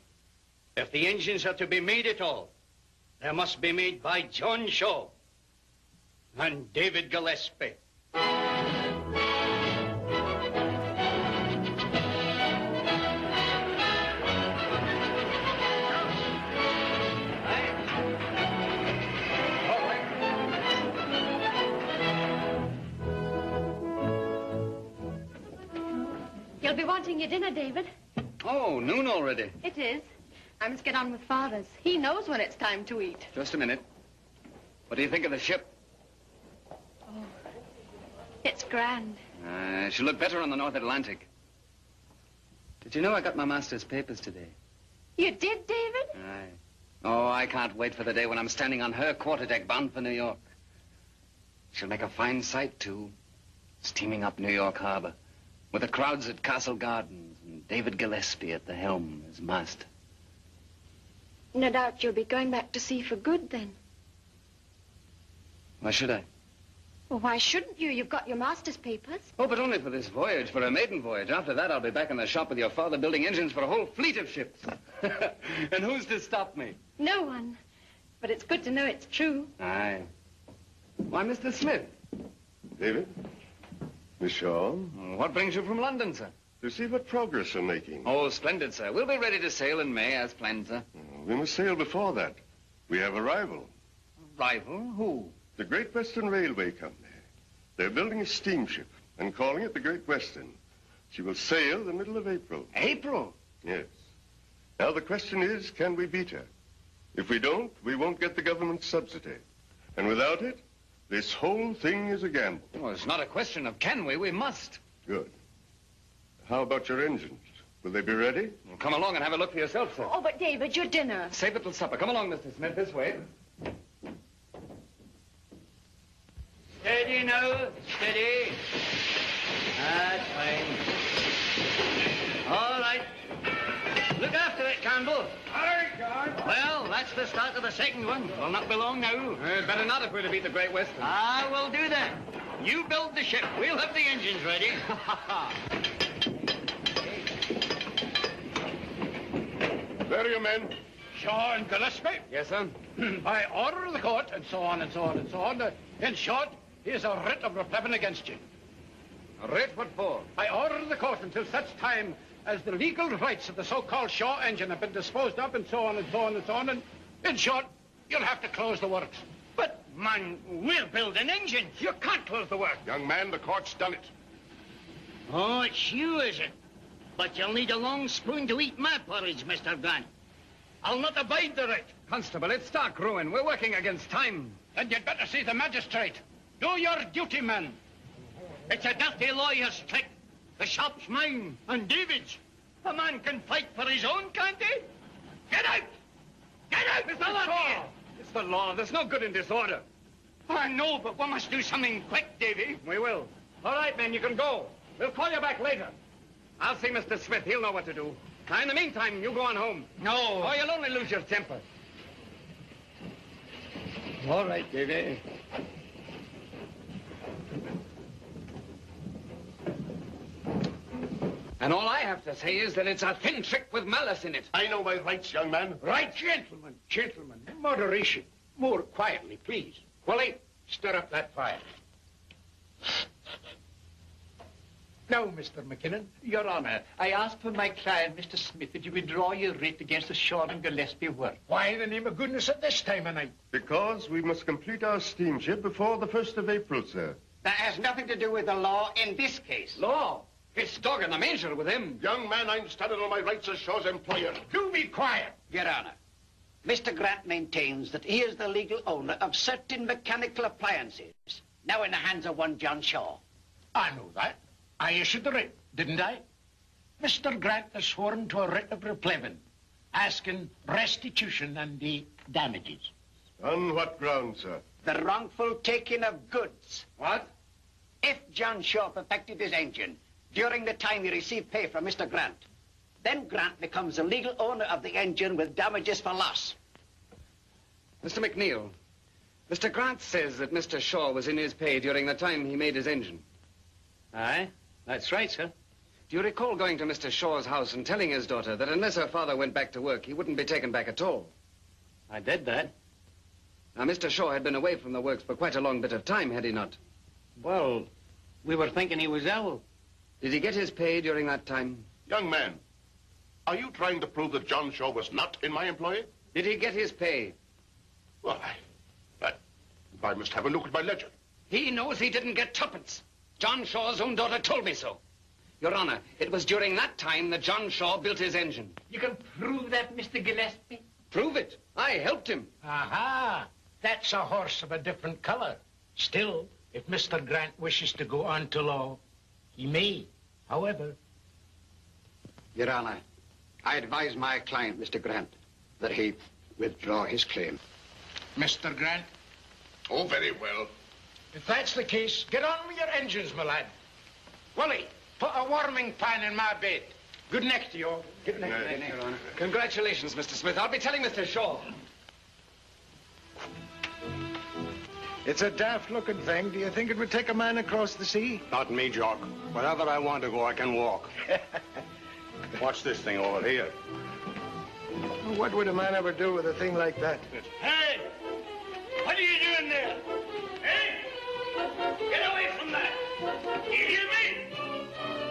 If the engines are to be made at all, they must be made by John Shaw. And David Gillespie. You'll be wanting your dinner, David. Oh, noon already. It is. I must get on with Father's. He knows when it's time to eat. Just a minute. What do you think of the ship? Oh, it's grand. She'll look better on the North Atlantic. Did you know I got my master's papers today? You did, David? Aye. Oh, I can't wait for the day when I'm standing on her quarterdeck bound for New York. She'll make a fine sight, too. Steaming up New York Harbor. With the crowds at Castle Gardens and David Gillespie at the helm as master. No doubt you'll be going back to sea for good, then. Why should I? Well, why shouldn't you? You've got your master's papers. Oh, but only for this voyage, for a maiden voyage. After that, I'll be back in the shop with your father building engines for a whole fleet of ships. And who's to stop me? No one. But it's good to know it's true. Aye. Why, Mr. Smith. David? Miss Shaw? What brings you from London, sir? To see what progress we're making. Oh, splendid, sir. We'll be ready to sail in May, as planned, sir. We must sail before that. We have a rival. Rival? Who? The Great Western Railway Company. They're building a steamship and calling it the Great Western. She will sail the middle of April. April? Yes. Now the question is, can we beat her? If we don't, we won't get the government subsidy. And without it, this whole thing is a gamble. Well, it's not a question of can we must. Good. How about your engines? Will they be ready? Well, come along and have a look for yourself, sir. Oh, but David, your dinner. Save it till supper. Come along, Mr. Smith, this way. Steady now, steady. That's fine. All right. Look after it, Campbell. Aye, John. Well, that's the start of the second one. Will not be long now. Better not if we're to beat the Great Western. I will do that. You build the ship. We'll have the engines ready. There are your men. Shaw and Gillespie. Yes, sir. By order of the court, and so on, and so on, and so on. In short, here's a writ of replevin against you. A writ? What for? By order of the court until such time as the legal rights of the so-called Shaw engine have been disposed of, and so on, and so on, and so on. And in short, you'll have to close the works. But, man, we're building engines. You can't close the work. Young man, the court's done it. Oh, it's you, is it? But you'll need a long spoon to eat my porridge, Mr. Grant. I'll not abide the writ. Constable, it's stark ruin. We're working against time. Then you'd better see the magistrate. Do your duty, man. It's a dirty lawyer's trick. The shop's mine, and David's. A man can fight for his own, can't he? Get out! Get out! It's the law! It's the law. There's no good in disorder. I know, but we must do something quick, Davy. We will. All right, men, you can go. We'll call you back later. I'll see Mr. Smith. He'll know what to do. Now, in the meantime, you go on home. No. Or you'll only lose your temper. All right, Davy. And all I have to say is that it's a thin trick with malice in it. I know my rights, young man. Right, gentlemen, gentlemen. Moderation. More quietly, please. Willie, stir up that fire. Now, Mr. McKinnon. Your Honor, I ask for my client, Mr. Smith, that you withdraw your writ against the Shaw and Gillespie work. Why in the name of goodness at this time of night? Because we must complete our steamship before the 1st of April, sir. That has nothing to do with the law in this case. Law? It's dog in the manger with him. Young man, I'm standing on my rights as Shaw's employer. Do be quiet. Your Honor, Mr. Grant maintains that he is the legal owner of certain mechanical appliances, now in the hands of one John Shaw. I know that. I issued the writ, didn't I? Mr. Grant has sworn to a writ of replevin, asking restitution and the damages. On what ground, sir? The wrongful taking of goods. What? If John Shaw perfected his engine during the time he received pay from Mr. Grant, then Grant becomes the legal owner of the engine with damages for loss. Mr. McNeil, Mr. Grant says that Mr. Shaw was in his pay during the time he made his engine. Aye, that's right, sir. Do you recall going to Mr. Shaw's house and telling his daughter that unless her father went back to work, he wouldn't be taken back at all? I did that. Now, Mr. Shaw had been away from the works for quite a long bit of time, had he not? Well, we were thinking he was ill. Did he get his pay during that time? Young man, are you trying to prove that John Shaw was not in my employ? Did he get his pay? Well, I must have a look at my ledger. He knows he didn't get tuppence. John Shaw's own daughter told me so. Your Honor, it was during that time that John Shaw built his engine. You can prove that, Mr. Gillespie? Prove it. I helped him. Aha! That's a horse of a different color. Still, if Mr. Grant wishes to go on to law, he may. However... Your Honor, I advise my client, Mr. Grant, that he withdraw his claim. Mr. Grant? Oh, very well. If that's the case, get on with your engines, my lad. Wally, put a warming pan in my bed. Good night to you all. Good night, Your Honor. Congratulations, Mr. Smith. I'll be telling Mr. Shaw. It's a daft-looking thing. Do you think it would take a man across the sea? Not me, Jock. Wherever I want to go, I can walk. Watch this thing over here. Well, what would a man ever do with a thing like that? Hey! What are you doing there? Hey! Get away from that! You hear me?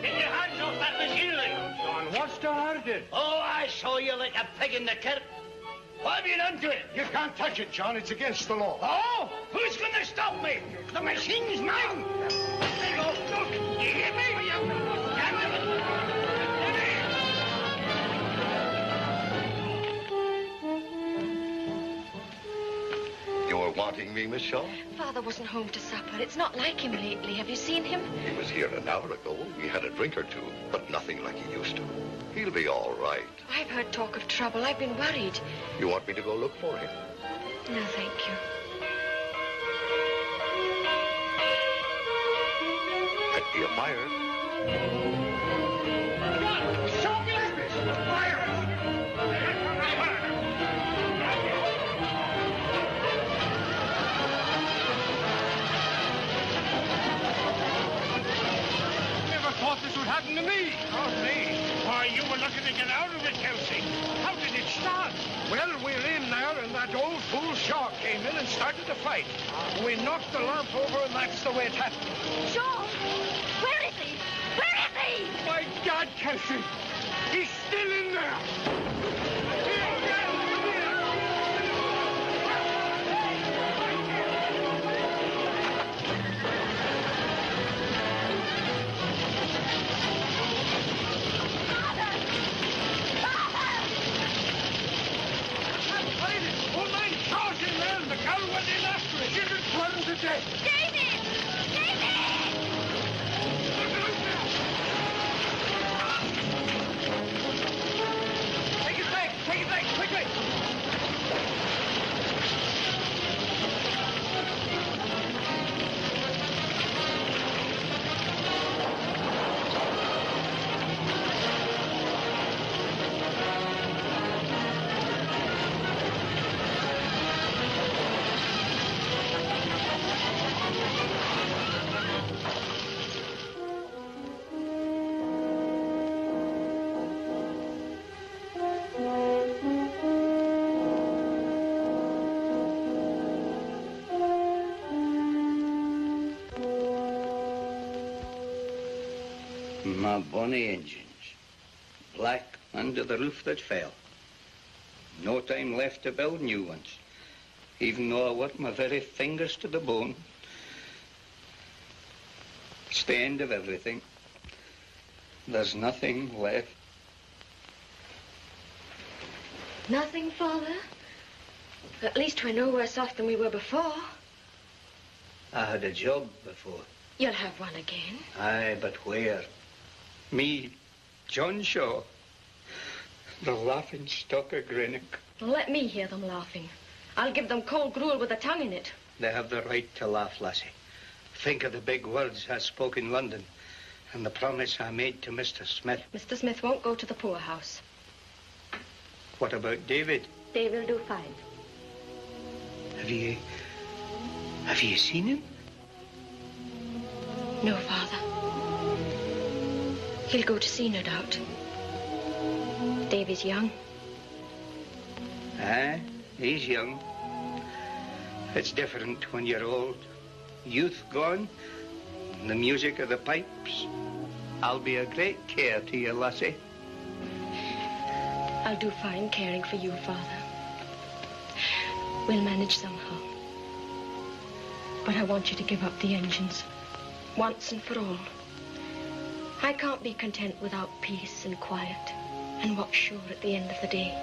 Get your hands off that machinery! John, what's the harder? Oh, I saw you like a pig in the kit. What have you done to it? You can't touch it, John. It's against the law. Oh? Who's going to stop me? The machine's mine! There you go. Look, you hear me? You were wanting me, Miss Shaw? Father wasn't home to supper. It's not like him lately. Have you seen him? He was here an hour ago. We had a drink or two, but nothing like he used to. He'll be all right. I've heard talk of trouble. I've been worried. You want me to go look for him? No, thank you. Might be a fire. This would happen to me. Not me. Why, you were looking to get out of it, Kelsey. How did it start? Well, we're in now, and that old fool Shaw came in and started to fight. We knocked the lamp over, and that's the way it happened. Shaw! Where is he? Where is he? My God, Kelsey! He's still in there! David! David! Take it back! Take it back! Quickly! My bonny engines, black under the roof that fell. No time left to build new ones, even though I worked my very fingers to the bone. It's the end of everything. There's nothing left. Nothing, Father? At least we're no worse off than we were before. I had a job before. You'll have one again. Aye, but where? Me, John Shaw, the laughing stock of Greenock. Let me hear them laughing. I'll give them cold gruel with a tongue in it. They have the right to laugh, lassie. Think of the big words I spoke in London and the promise I made to Mr. Smith. Mr. Smith won't go to the poorhouse. What about David? David'll do fine. Have you seen him? No, Father. He'll go to sea, no doubt. Davy's young. Aye, he's young. It's different when you're old. Youth gone, and the music of the pipes. I'll be a great care to you, lassie. I'll do fine caring for you, Father. We'll manage somehow. But I want you to give up the engines, once and for all. I can't be content without peace and quiet, and what's sure at the end of the day.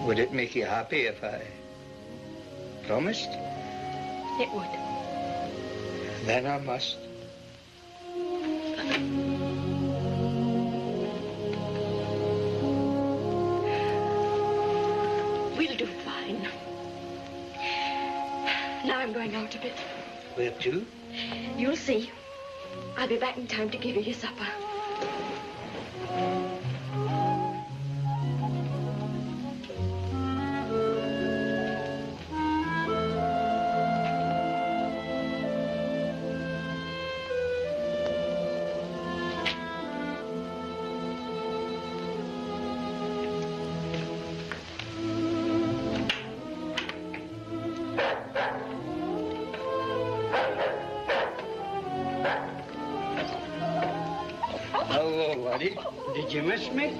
Would it make you happy if I promised? It would. Then I must. We'll do fine. Now I'm going out a bit. Where to? You'll see. I'll be back in time to give you your supper. Did you miss me?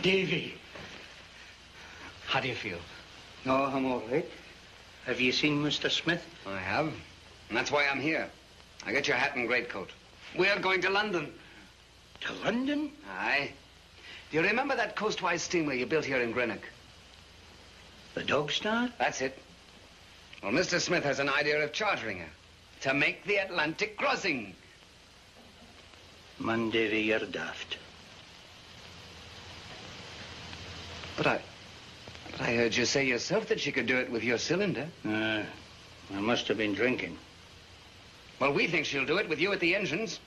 Davy, how do you feel? No, I'm all right. Have you seen Mr. Smith? I have. And that's why I'm here. I get your hat and greatcoat. We're going to London. To London? Aye. Do you remember that coastwise steamer you built here in Greenock? The Dog Star? That's it. Well, Mr. Smith has an idea of chartering her to make the Atlantic crossing. Man, Davy, you're daft. But I heard you say yourself that she could do it with your cylinder. I must have been drinking. Well, we think she'll do it with you at the engines.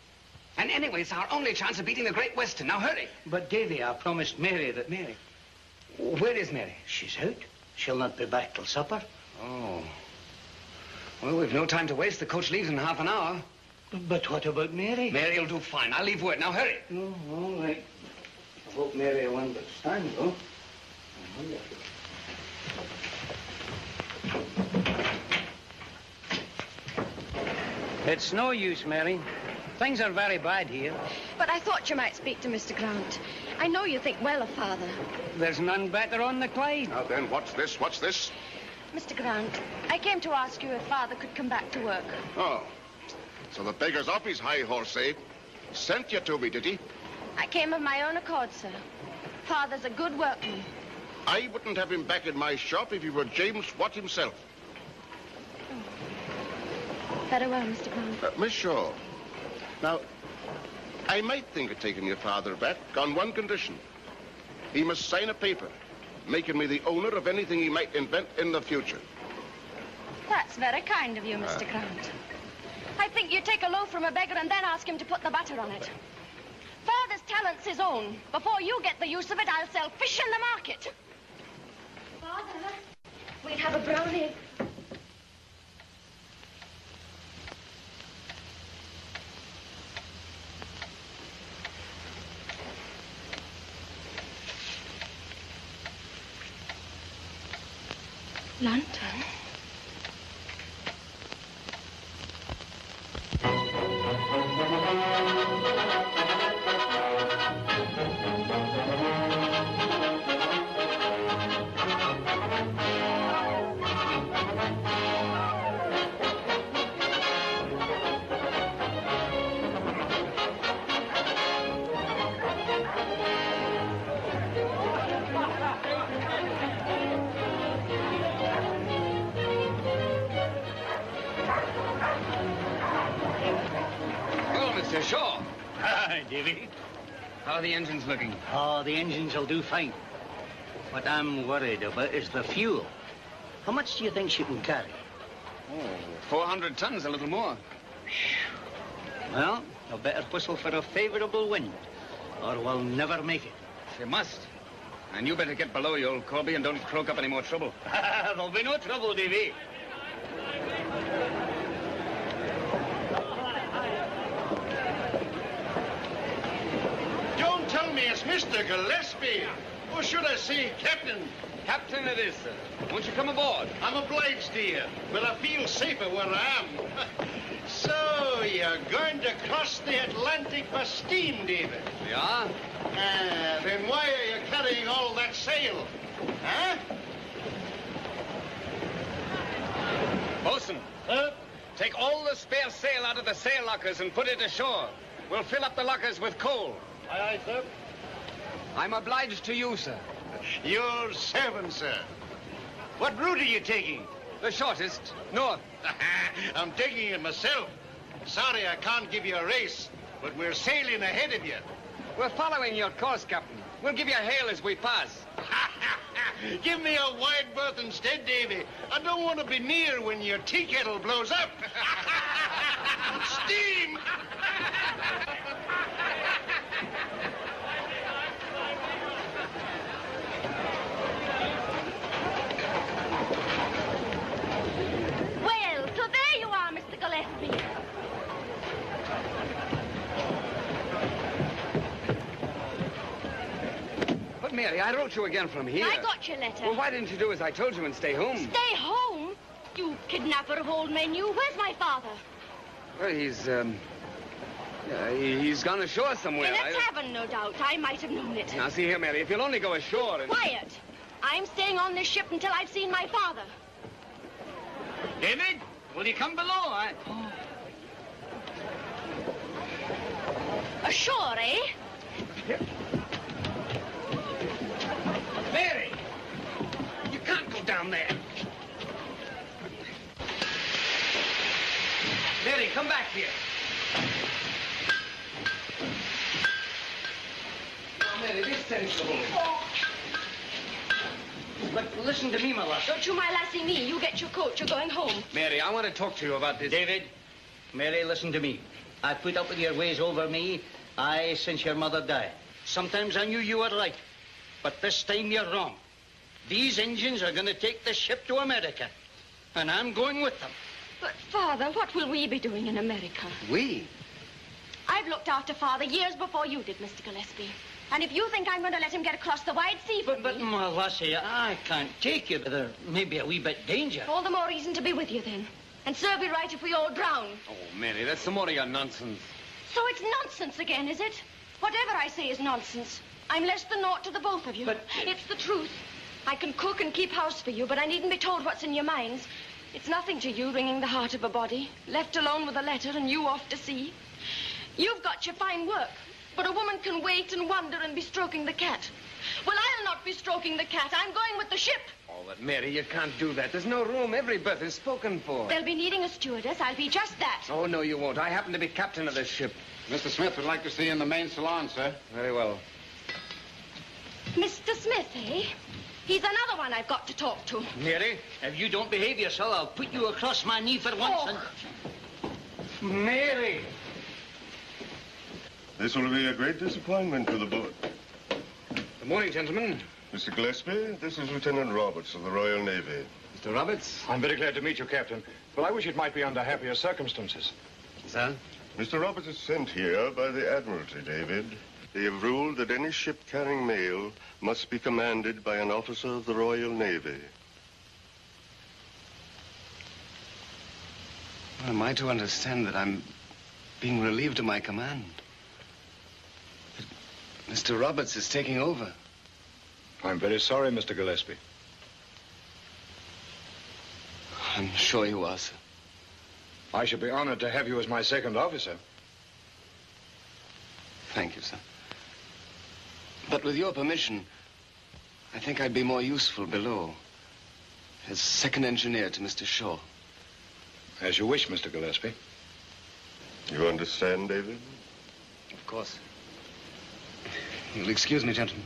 And anyway, it's our only chance of beating the Great Western. Now, hurry. But, Davy, I promised Mary that... Mary? Where is Mary? She's out. She'll not be back till supper. Oh. Well, we've no time to waste. The coach leaves in half an hour. But what about Mary? Mary'll do fine. I'll leave word. Now, hurry. Oh, all right. I hope Mary will understand, though. It's no use, Mary. Things are very bad here. But I thought you might speak to Mr. Grant. I know you think well of Father. There's none better on the Clyde. Now then, what's this? What's this? Mr. Grant, I came to ask you if Father could come back to work. Oh, so the beggar's off his high horse, eh? Sent you to me, did he? I came of my own accord, sir. Father's a good workman. I wouldn't have him back in my shop if he were James Watt himself. Very well, Mr. Grant. Miss Shaw, now, I might think of taking your father back on one condition. He must sign a paper making me the owner of anything he might invent in the future. That's very kind of you, Mr. Grant. I think you take a loaf from a beggar and then ask him to put the butter on it. Father's talent's his own. Before you get the use of it, I'll sell fish in the market. Father, we'll have a brownie. Lantern? Mr. Shaw. Hi, Davy. How are the engines looking? Oh, the engines will do fine. What I'm worried about is the fuel. How much do you think she can carry? Oh, 400 tons, a little more. Well, I'll better whistle for a favorable wind, or we'll never make it. You must. And you better get below, you old Corby, and don't croak up any more trouble. There'll be no trouble, Davy. Don't tell me it's Mr. Gillespie. Or should I say Captain? Captain it is, sir. Won't you come aboard? I'm obliged to you, but I feel safer where I am. So, you're going to cross the Atlantic for steam, David? We are. Then why are you carrying all that sail? Huh? Bosun. Take all the spare sail out of the sail lockers and put it ashore. We'll fill up the lockers with coal. Aye, aye, sir. I'm obliged to you, sir. Your servant, sir. What route are you taking? The shortest, north. I'm taking it myself. Sorry I can't give you a race, but we're sailing ahead of you. We're following your course, Captain. We'll give you a hail as we pass. Give me a wide berth instead, Davy. I don't want to be near when your tea kettle blows up. Steam! Well, so there you are, Mr. Gillespie. But, Mary, I wrote you again from here. I got your letter. Well, why didn't you do as I told you and stay home? Stay home? You kidnapper of old menu. Where's my father? Well, he's gone ashore somewhere. In a tavern, no doubt. I might have known it. Now, see here, Mary, if you'll only go ashore and... Quiet. I'm staying on this ship until I've seen my father. David, will you come below? Ashore, eh? Mary! You can't go down there. Mary, come back here. Now, Mary, be sensible. But listen to me, my lass. Don't you, my lassie, me. You get your coat. You're going home. Mary, I want to talk to you about this. David, Mary, listen to me. I put up with your ways over me, since your mother died. Sometimes I knew you were right, but this time you're wrong. These engines are going to take the ship to America, and I'm going with them. But, Father, what will we be doing in America? We? I've looked after Father years before you did, Mr. Gillespie. And if you think I'm going to let him get across the wide sea for But, my lassie, I can't take you. There may be a wee bit danger. All the more reason to be with you, then. And serve you right if we all drown. Oh, Mary, that's some more of your nonsense. So it's nonsense again, is it? Whatever I say is nonsense. I'm less than naught to the both of you. But... It's the truth. I can cook and keep house for you, but I needn't be told what's in your minds. It's nothing to you, wringing the heart of a body, left alone with a letter and you off to sea. You've got your fine work, but a woman can wait and wonder and be stroking the cat. Well, I'll not be stroking the cat. I'm going with the ship. Oh, but Mary, you can't do that. There's no room. Every berth is spoken for. They'll be needing a stewardess. I'll be just that. Oh, no, you won't. I happen to be captain of this ship. Mr. Smith would like to see you in the main salon, sir. Very well. Mr. Smith, eh? He's another one I've got to talk to. Mary, if you don't behave yourself, I'll put you across my knee for once and... Mary! This will be a great disappointment to the boat. Good morning, gentlemen. Mr. Gillespie, this is Lieutenant Roberts of the Royal Navy. Mr. Roberts? I'm very glad to meet you, Captain. Well, I wish it might be under happier circumstances. Sir? Mr. Roberts is sent here by the Admiralty, David. They have ruled that any ship carrying mail must be commanded by an officer of the Royal Navy. Am I to understand that I'm being relieved of my command? That Mr. Roberts is taking over? I'm very sorry, Mr. Gillespie. I'm sure you are, sir. I should be honored to have you as my second officer. Thank you, sir. But with your permission, I think I'd be more useful below as second engineer to Mr. Shaw. As you wish, Mr. Gillespie. You understand, David? Of course. You'll excuse me, gentlemen.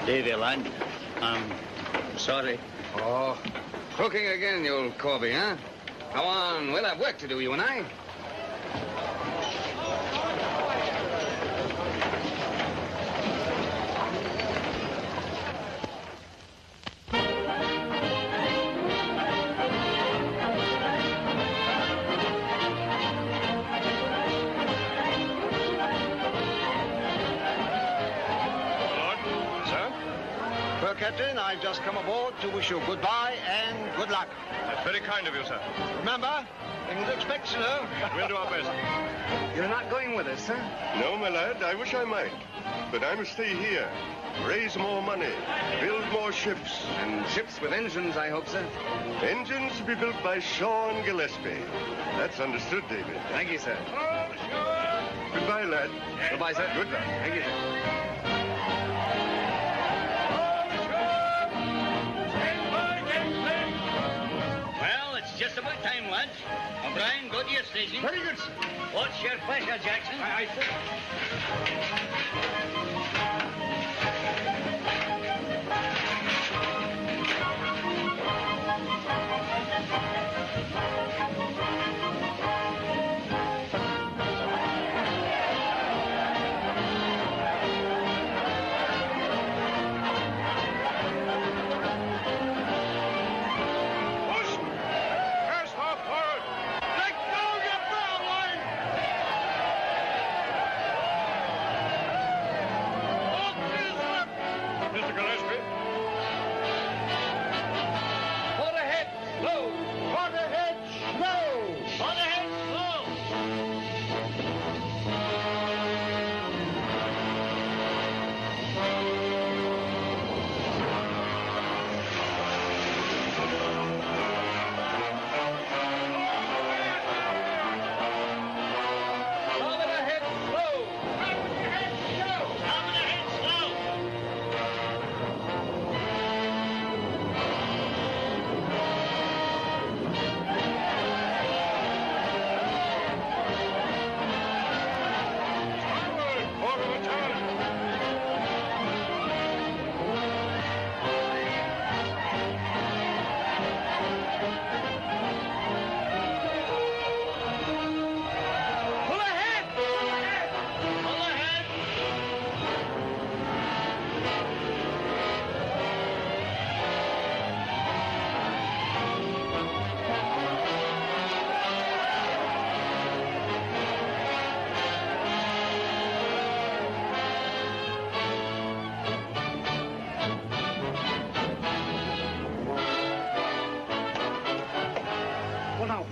Davy, lad, I'm sorry. Oh, crooking again, you old Corby, huh? Come on, we'll have work to do, you and I. Captain, I've just come aboard to wish you goodbye and good luck. That's very kind of you, sir. Remember, things expect, sir. We'll do our best. You're not going with us, sir? No, my lad, I wish I might. But I must stay here, raise more money, build more ships. And ships with engines, I hope, sir? Engines to be built by Shaw and Gillespie. That's understood, David. Thank you, sir. Goodbye, lad. Goodbye, sir. Good luck. Thank you, sir. Well, it's just about time, lads. O'Brien, go to your station. Very good, sir. What's your pleasure, Jackson? Aye, sir.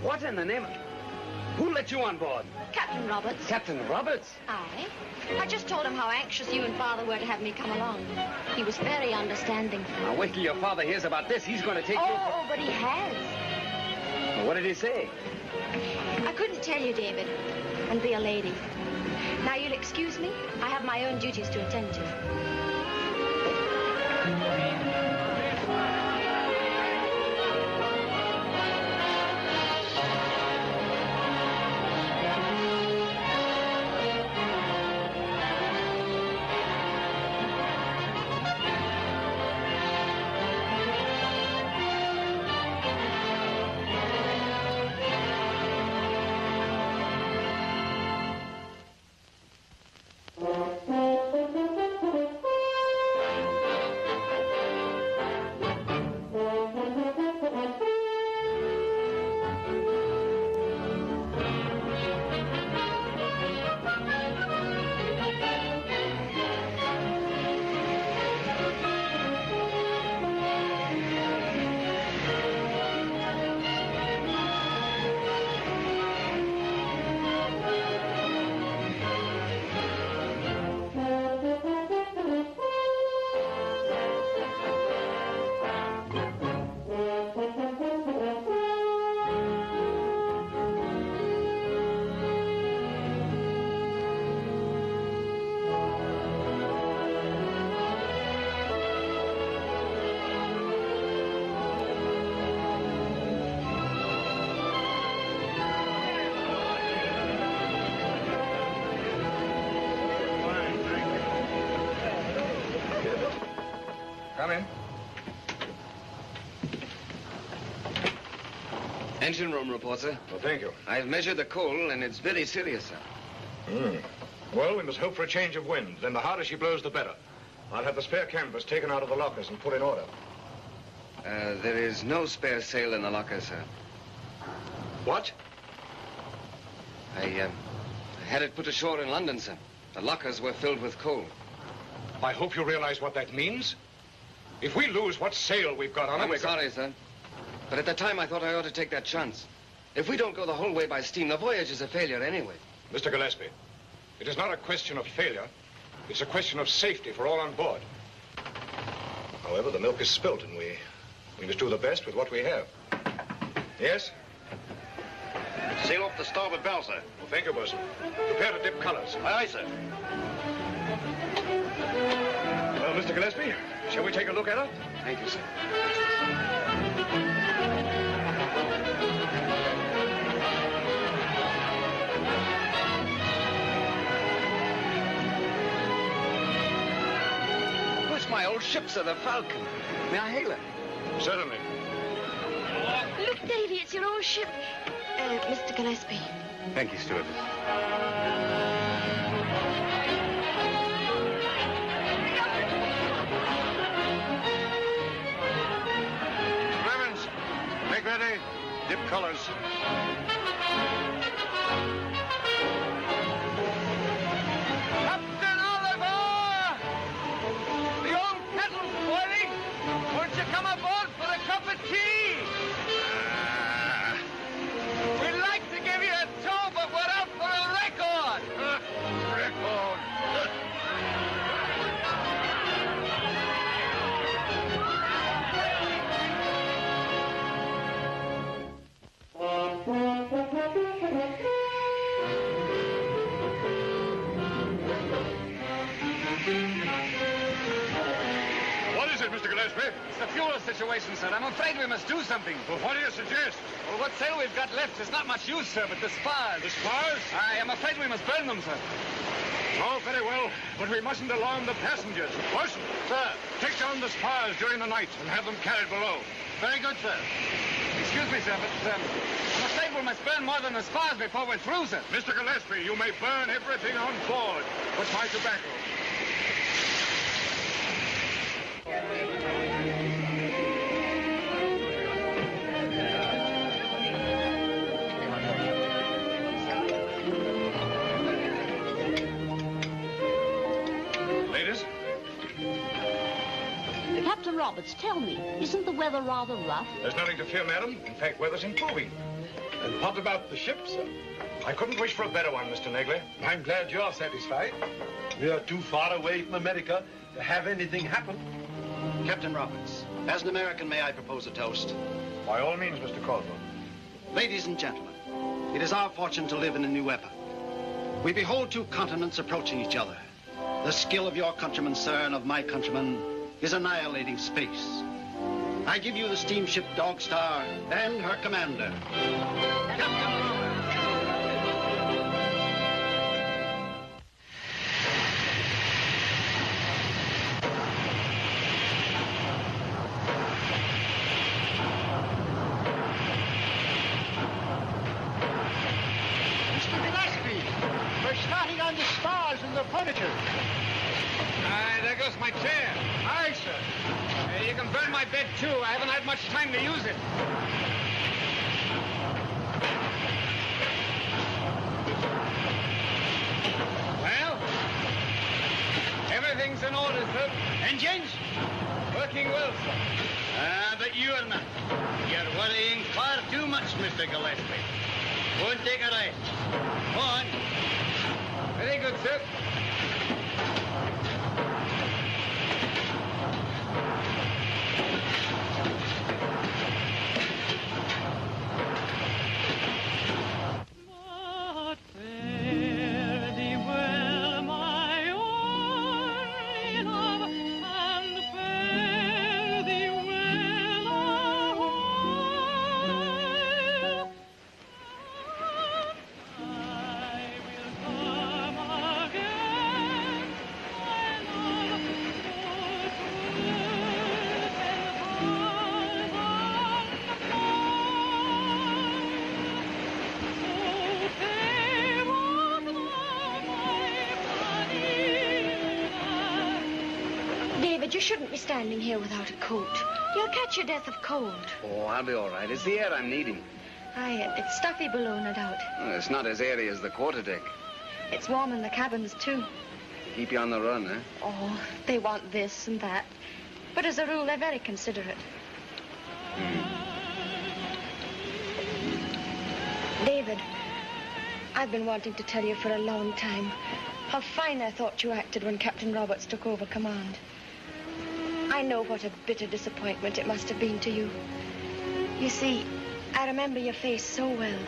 What in the name of... Who let you on board? Captain Roberts. Captain Roberts? Aye. I just told him how anxious you and Father were to have me come along. He was very understanding. Now, wait till your father hears about this. He's going to take you... Oh, but he has. Well, what did he say? I couldn't tell you, David, and be a lady. Now, you'll excuse me? I have my own duties to attend to. Engine room report, sir. Well, thank you. I've measured the coal, and it's very serious, sir. Well, we must hope for a change of wind. Then the harder she blows, the better. I'll have the spare canvas taken out of the lockers and put in order. There is no spare sail in the locker, sir. What? I had it put ashore in London, sir. The lockers were filled with coal. I hope you realize what that means. If we lose what sail we've got on it, I'm sorry, sir. But at the time, I thought I ought to take that chance. If we don't go the whole way by steam, the voyage is a failure anyway. Mr. Gillespie, it is not a question of failure. It's a question of safety for all on board. However, the milk is spilt, and we must do the best with what we have. Yes? Sail off the starboard bow, sir. Well, thank you, bosun. Prepare to dip colors. Aye, aye, sir. Well, Mr. Gillespie, shall we take a look at her? Thank you, sir. Where's my old ship, sir, the Falcon? May I hail her? Certainly. Look, Davy, it's your old ship. Mr. Gillespie. Thank you, stewardess. Clemens, make ready. Dip colors. Captain Oliver! The old kettle's boiling. Won't you come aboard for a cup of tea? We'd like to give you a tow, but we're out for a record. Record. What is it, Mr. Gillespie? It's the fuel situation, sir. I'm afraid we must do something. Well, what do you suggest? Well, what sail we've got left is not much use, sir, but the spars. The spars? I am afraid we must burn them, sir. Oh, very well. But we mustn't alarm the passengers. Bosun, sir, take down the spars during the night and have them carried below. Very good, sir. Excuse me, sir, but I'm afraid we must burn more than the spars before we're through, sir. Mr. Gillespie, you may burn everything on board but my tobacco. Ladies? Captain Roberts, tell me, isn't the weather rather rough? There's nothing to fear, madam. In fact, weather's improving. And what about the ship, sir? I couldn't wish for a better one, Mr. Negley. I'm glad you're satisfied. We are too far away from America to have anything happen. Captain Roberts, as an American, may I propose a toast? By all means, Mr. Caldwell. Ladies and gentlemen, it is our fortune to live in a new epoch. We behold two continents approaching each other. The skill of your countrymen, sir, and of my countrymen is annihilating space. I give you the steamship Dog Star and her commander, Captain Roberts. Mr. Gillespie, we're starting on the spars and the furniture. Aye, there goes my chair. Aye, sir. You can burn my bed, too. I haven't had much time to use it. Well, everything's in order, sir. Engines? Working well, sir. But you're not. You're worrying far too much, Mr. Gillespie. Won't take a rest. Go on. Very good, sir. David, you shouldn't be standing here without a coat. You'll catch your death of cold. Oh, I'll be all right. It's the air I'm needing. Aye, it's stuffy below, no doubt. Oh, it's not as airy as the quarterdeck. It's warm in the cabins, too. Keep you on the run, eh? Oh, they want this and that. But as a rule, they're very considerate. David, I've been wanting to tell you for a long time how fine I thought you acted when Captain Roberts took over command. I know what a bitter disappointment it must have been to you. You see, I remember your face so well.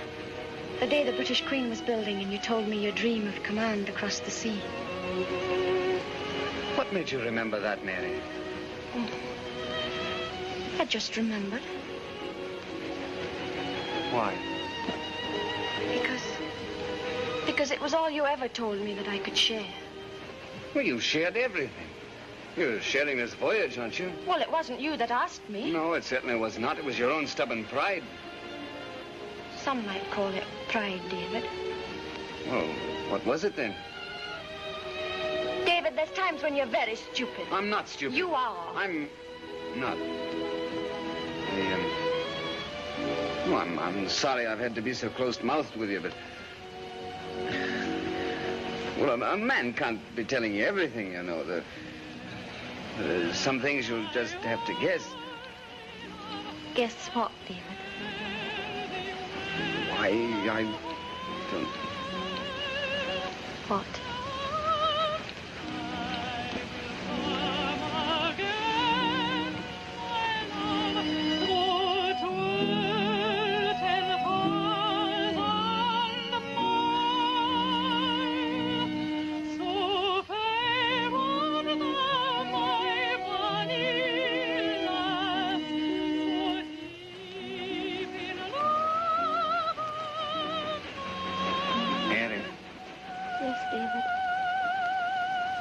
The day the British Queen was building and you told me your dream of command across the sea. What made you remember that, Mary? Oh, I just remembered. Why? Because it was all you ever told me that I could share. Well, you shared everything. You're sharing this voyage, aren't you? Well, it wasn't you that asked me. No, it certainly was not. It was your own stubborn pride. Some might call it pride, David. Well, what was it then? David, there's times when you're very stupid. I'm not stupid. You are. I'm not. Well, I'm sorry I've had to be so close-mouthed with you, but... Well, a man can't be telling you everything, you know. Some things you'll just have to guess. Guess what, David? Why, I don't... What?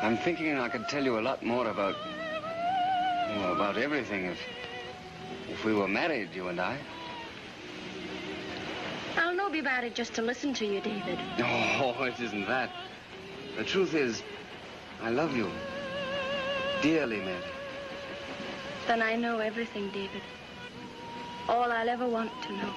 I'm thinking I could tell you a lot more about everything if we were married, you and I. I'll no be married just to listen to you, David. Oh, it isn't that. The truth is, I love you. Dearly, Mary. Then I know everything, David. All I'll ever want to know.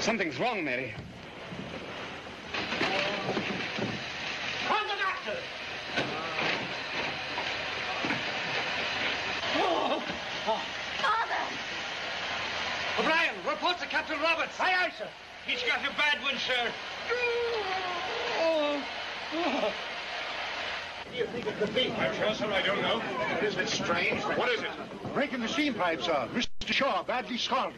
Something's wrong, Mary. Call the doctor! Oh. Oh. Father! O'Brien, report to Captain Roberts. Aye, aye, sir. He's got a bad one, sir. Oh. What do you think it could be? I'm sure, sir, I don't know. Isn't it strange? What is it? Breaking the steam pipe, sir. Mr. Shaw, badly scalded.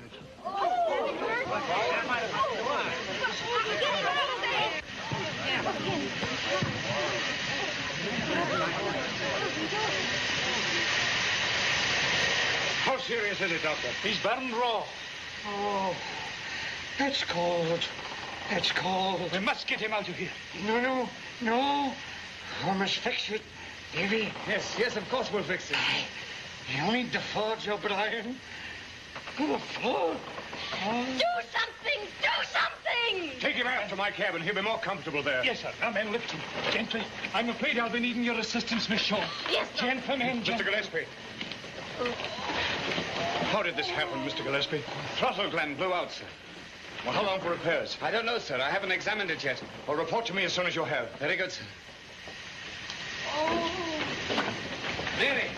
How serious is it, Doctor? He's burned raw. Oh, that's cold. That's cold. We must get him out of here. No. We must fix it, Davy. Yes, of course we'll fix it. You need the forge, O'Brien. The forge. Do something! Take him out to my cabin. He'll be more comfortable there. Yes, sir. Now, men, lift him. Gently. I'm afraid I'll be needing your assistance, Miss Shaw. Yes, sir. Gentlemen. Mr. Gillespie. How did this happen, Mr. Gillespie? Throttle gland blew out, sir. Well, how long for repairs? I don't know, sir. I haven't examined it yet. Well, report to me as soon as you have. Very good, sir. Oh. Mary!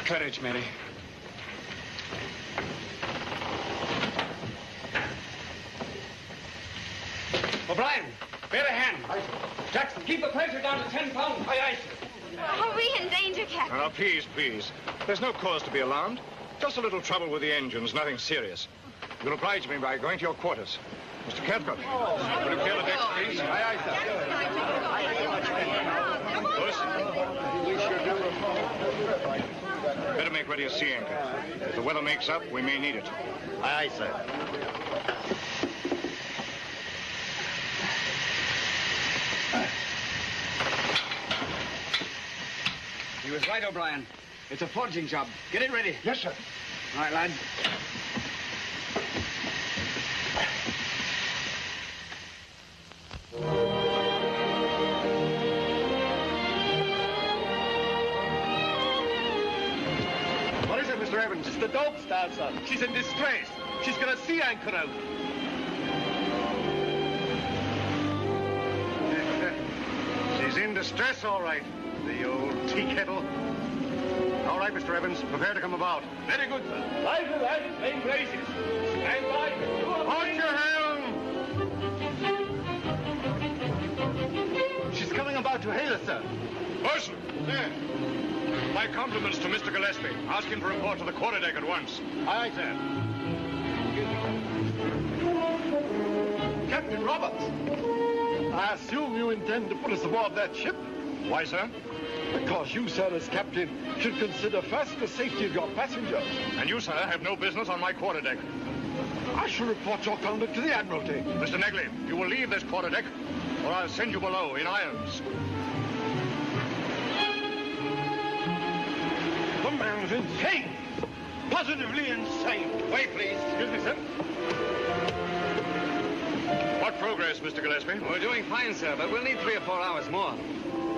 Courage, Mary. O'Brien, bear a hand. Jackson, keep the pressure down to 10 pounds. Aye, sir. Are we in danger, Captain? Now, please. There's no cause to be alarmed. Just a little trouble with the engines, nothing serious. You'll oblige me by going to your quarters. Mr. Cathcart, will you clear the decks, please? Aye, aye, sir. Better make ready a sea anchor. If the weather makes up, we may need it. Aye, aye, sir. He was right, O'Brien. It's a forging job. Get it ready. Yes, sir. All right, lad. What is it, Mr. Evans? It's the Dog Star, sir. She's in distress. She's got a sea anchor out. She's in distress, all right. The old tea kettle. All right, Mr. Evans, prepare to come about. Very good, sir. Right, lad. Main braces. Stand by. Hold your helm! She's coming about to hail us, sir. Bosun! Sir. My compliments to Mr. Gillespie. Ask him to report to the quarterdeck at once. Aye, sir. Captain Roberts, I assume you intend to put us aboard that ship? Why, sir? Because you, sir, as captain, should consider first the safety of your passengers. And you, sir, have no business on my quarterdeck. I shall report your conduct to the Admiralty. Mr. Negley, you will leave this quarterdeck, or I'll send you below in irons. The man's insane. Positively insane. Wait, please. Excuse me, sir. What progress, Mr. Gillespie? We're doing fine, sir, but we'll need 3 or 4 hours more.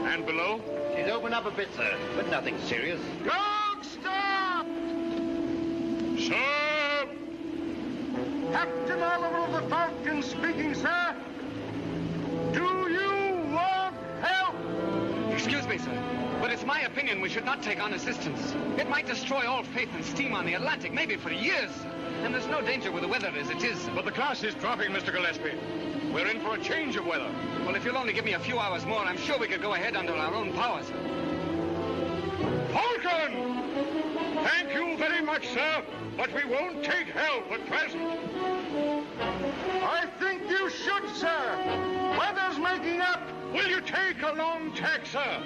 And below? She's opened up a bit, sir, but nothing serious. Don't stop! Sir! Captain Oliver of the Falcon speaking, sir. Do you want help? Excuse me, sir, but it's my opinion we should not take on assistance. It might destroy all faith and steam on the Atlantic, maybe for years. And there's no danger with the weather as it is. But the class is dropping, Mr. Gillespie. We're in for a change of weather. Well, if you'll only give me a few hours more, I'm sure we could go ahead under our own powers. Falcon! Thank you very much, sir, but we won't take help at present. I think you should, sir. Weather's making up. Will you take a long tack, sir?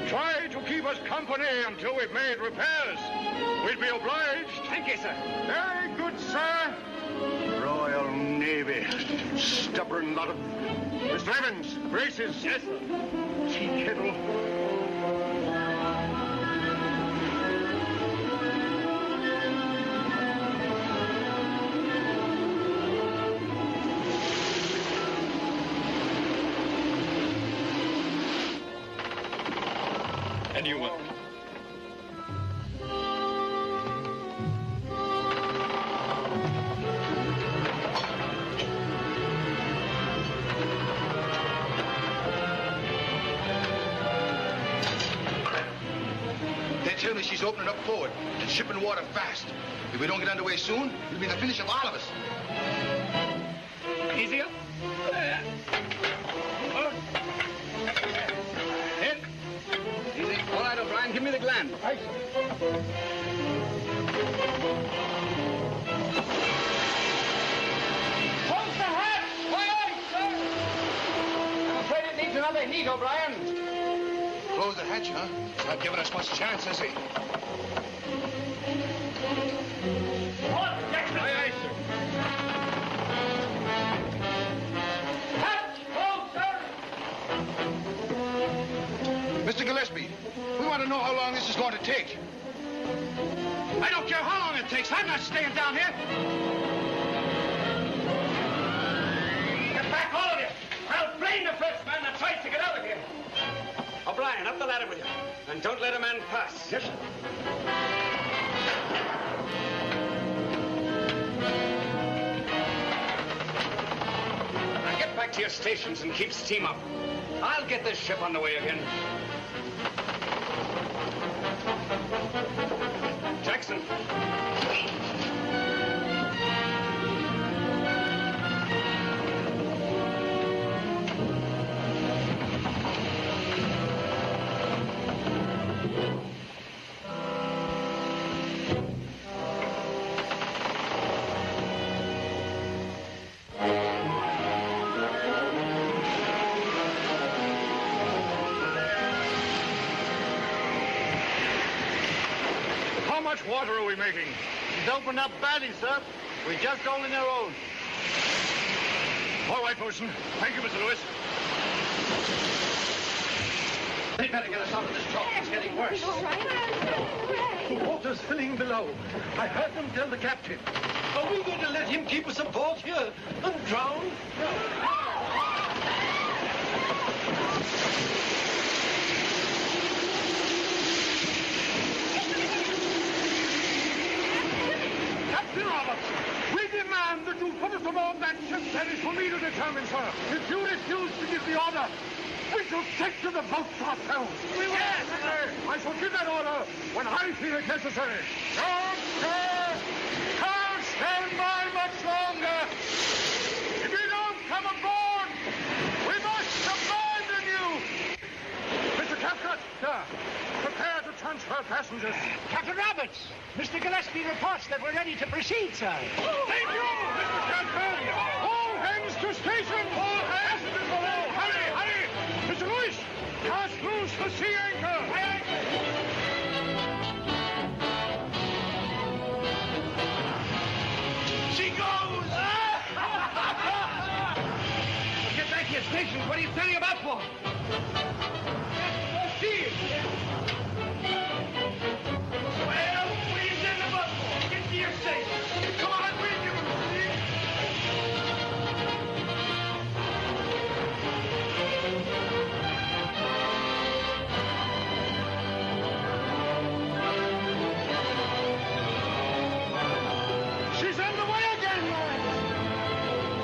Try to keep us company until we've made repairs. We'd be obliged. Thank you, sir. Very good, sir. Royal Navy. Stubborn lot of... Mr. Evans, braces. Yes, sir. Tea kettle. And you will. They tell me she's opening up forward and shipping water fast. If we don't get underway soon, it'll be the finish of all of us. Easier. Easy. All right, O'Brien, give me the gland. Aye, sir. Close the hatch! Aye, aye, sir! I'm afraid it needs another heat, O'Brien. Close the hatch, huh? He's not giving us much chance, is he? Aye, aye, sir. Hatch, close, sir! Mr. Gillespie, we want to know how long this is going to take. I don't care how long it takes. I'm not staying down here. Get back, all of you. I'll blame the first man that tries to get out of here. O'Brien, up the ladder with you. And don't let a man pass. Yes, sir. Now get back to your stations and keep steam up. I'll get this ship on the way again. Jackson. much water are we making? He's opened up badly, sir. We're just holding our own. All right, Bosun. Thank you, Mr. Lewis. They better get us out of this trouble. It's getting worse. All right. The water's filling below. I heard them tell the captain. Are we going to let him keep us aboard here and drown? Captain Roberts, we demand that you put us aboard that ship. That is for me to determine, sir. If you refuse to give the order, we shall take to the boats ourselves. We will. Yes, sir. I shall give that order when I feel it necessary. No, sir. Can't stand by much longer. If you don't come aboard, we must abandon you. Mr. Cathcart, sir, prepare to transfer passengers. Captain Roberts, Mr. Gillespie reports that we're ready to proceed, sir. Thank you, Mr. Cathcart. All hands to station. All passengers below. Hurry, hurry. Mr. Lewis, cast loose the sea anchor. She goes! Get back to your stations. What are you standing about for? See it! Well, what are you standing about for? Get to your station. Come on, we'll give him a seat. She's underway again, lads.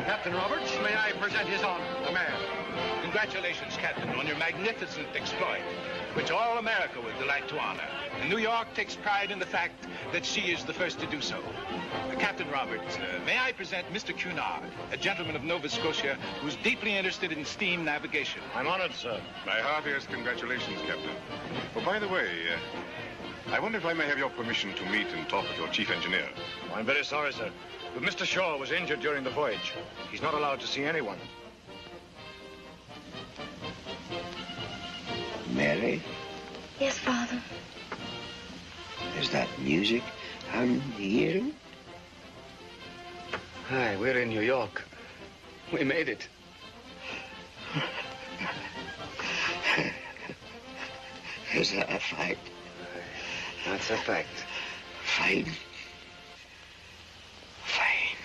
Captain Roberts, may I present his honor, the mayor. Congratulations, Captain, on your magnificent exploit, which all America would delight to honor. And New York takes pride in the fact that she is the first to do so. Captain Roberts, may I present Mr. Cunard, a gentleman of Nova Scotia who's deeply interested in steam navigation. I'm honored, sir. My heartiest congratulations, Captain. Oh, by the way, I wonder if I may have your permission to meet and talk with your chief engineer. I'm very sorry, sir. But Mr. Shaw was injured during the voyage. He's not allowed to see anyone. Mary, Yes, Father. is that music I'm hearing? Hi, we're in New York. We made it. Is that a fact? That's a fact. Fine. Fine.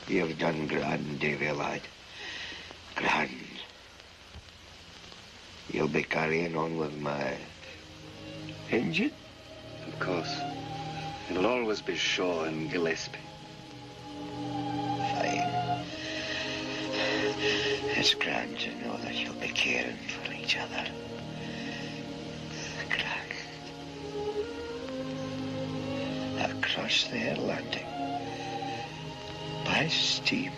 You've done grand, Davy, lad. Grand. You'll be carrying on with my engine? Of course. It'll always be Shaw and Gillespie. Fine. It's grand to know that you'll be caring for each other. Grand. Across the Atlantic. By steam.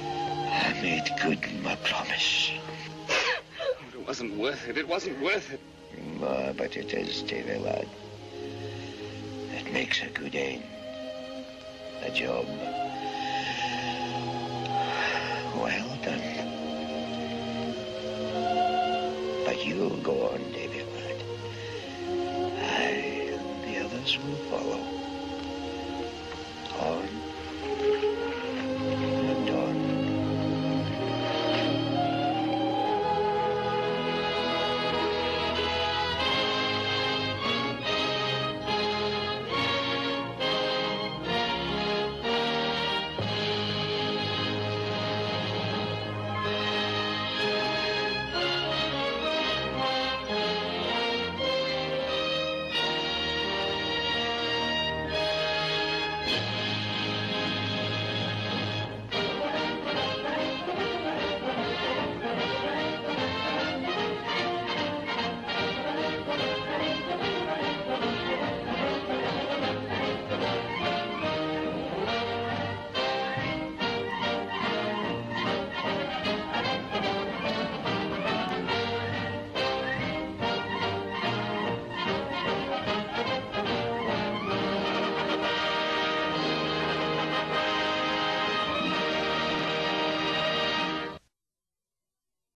I made good my promise. It wasn't worth it. It wasn't worth it. No, but it is, Davy, lad. It makes a good end. A job. Well done. But you'll go on, Davy.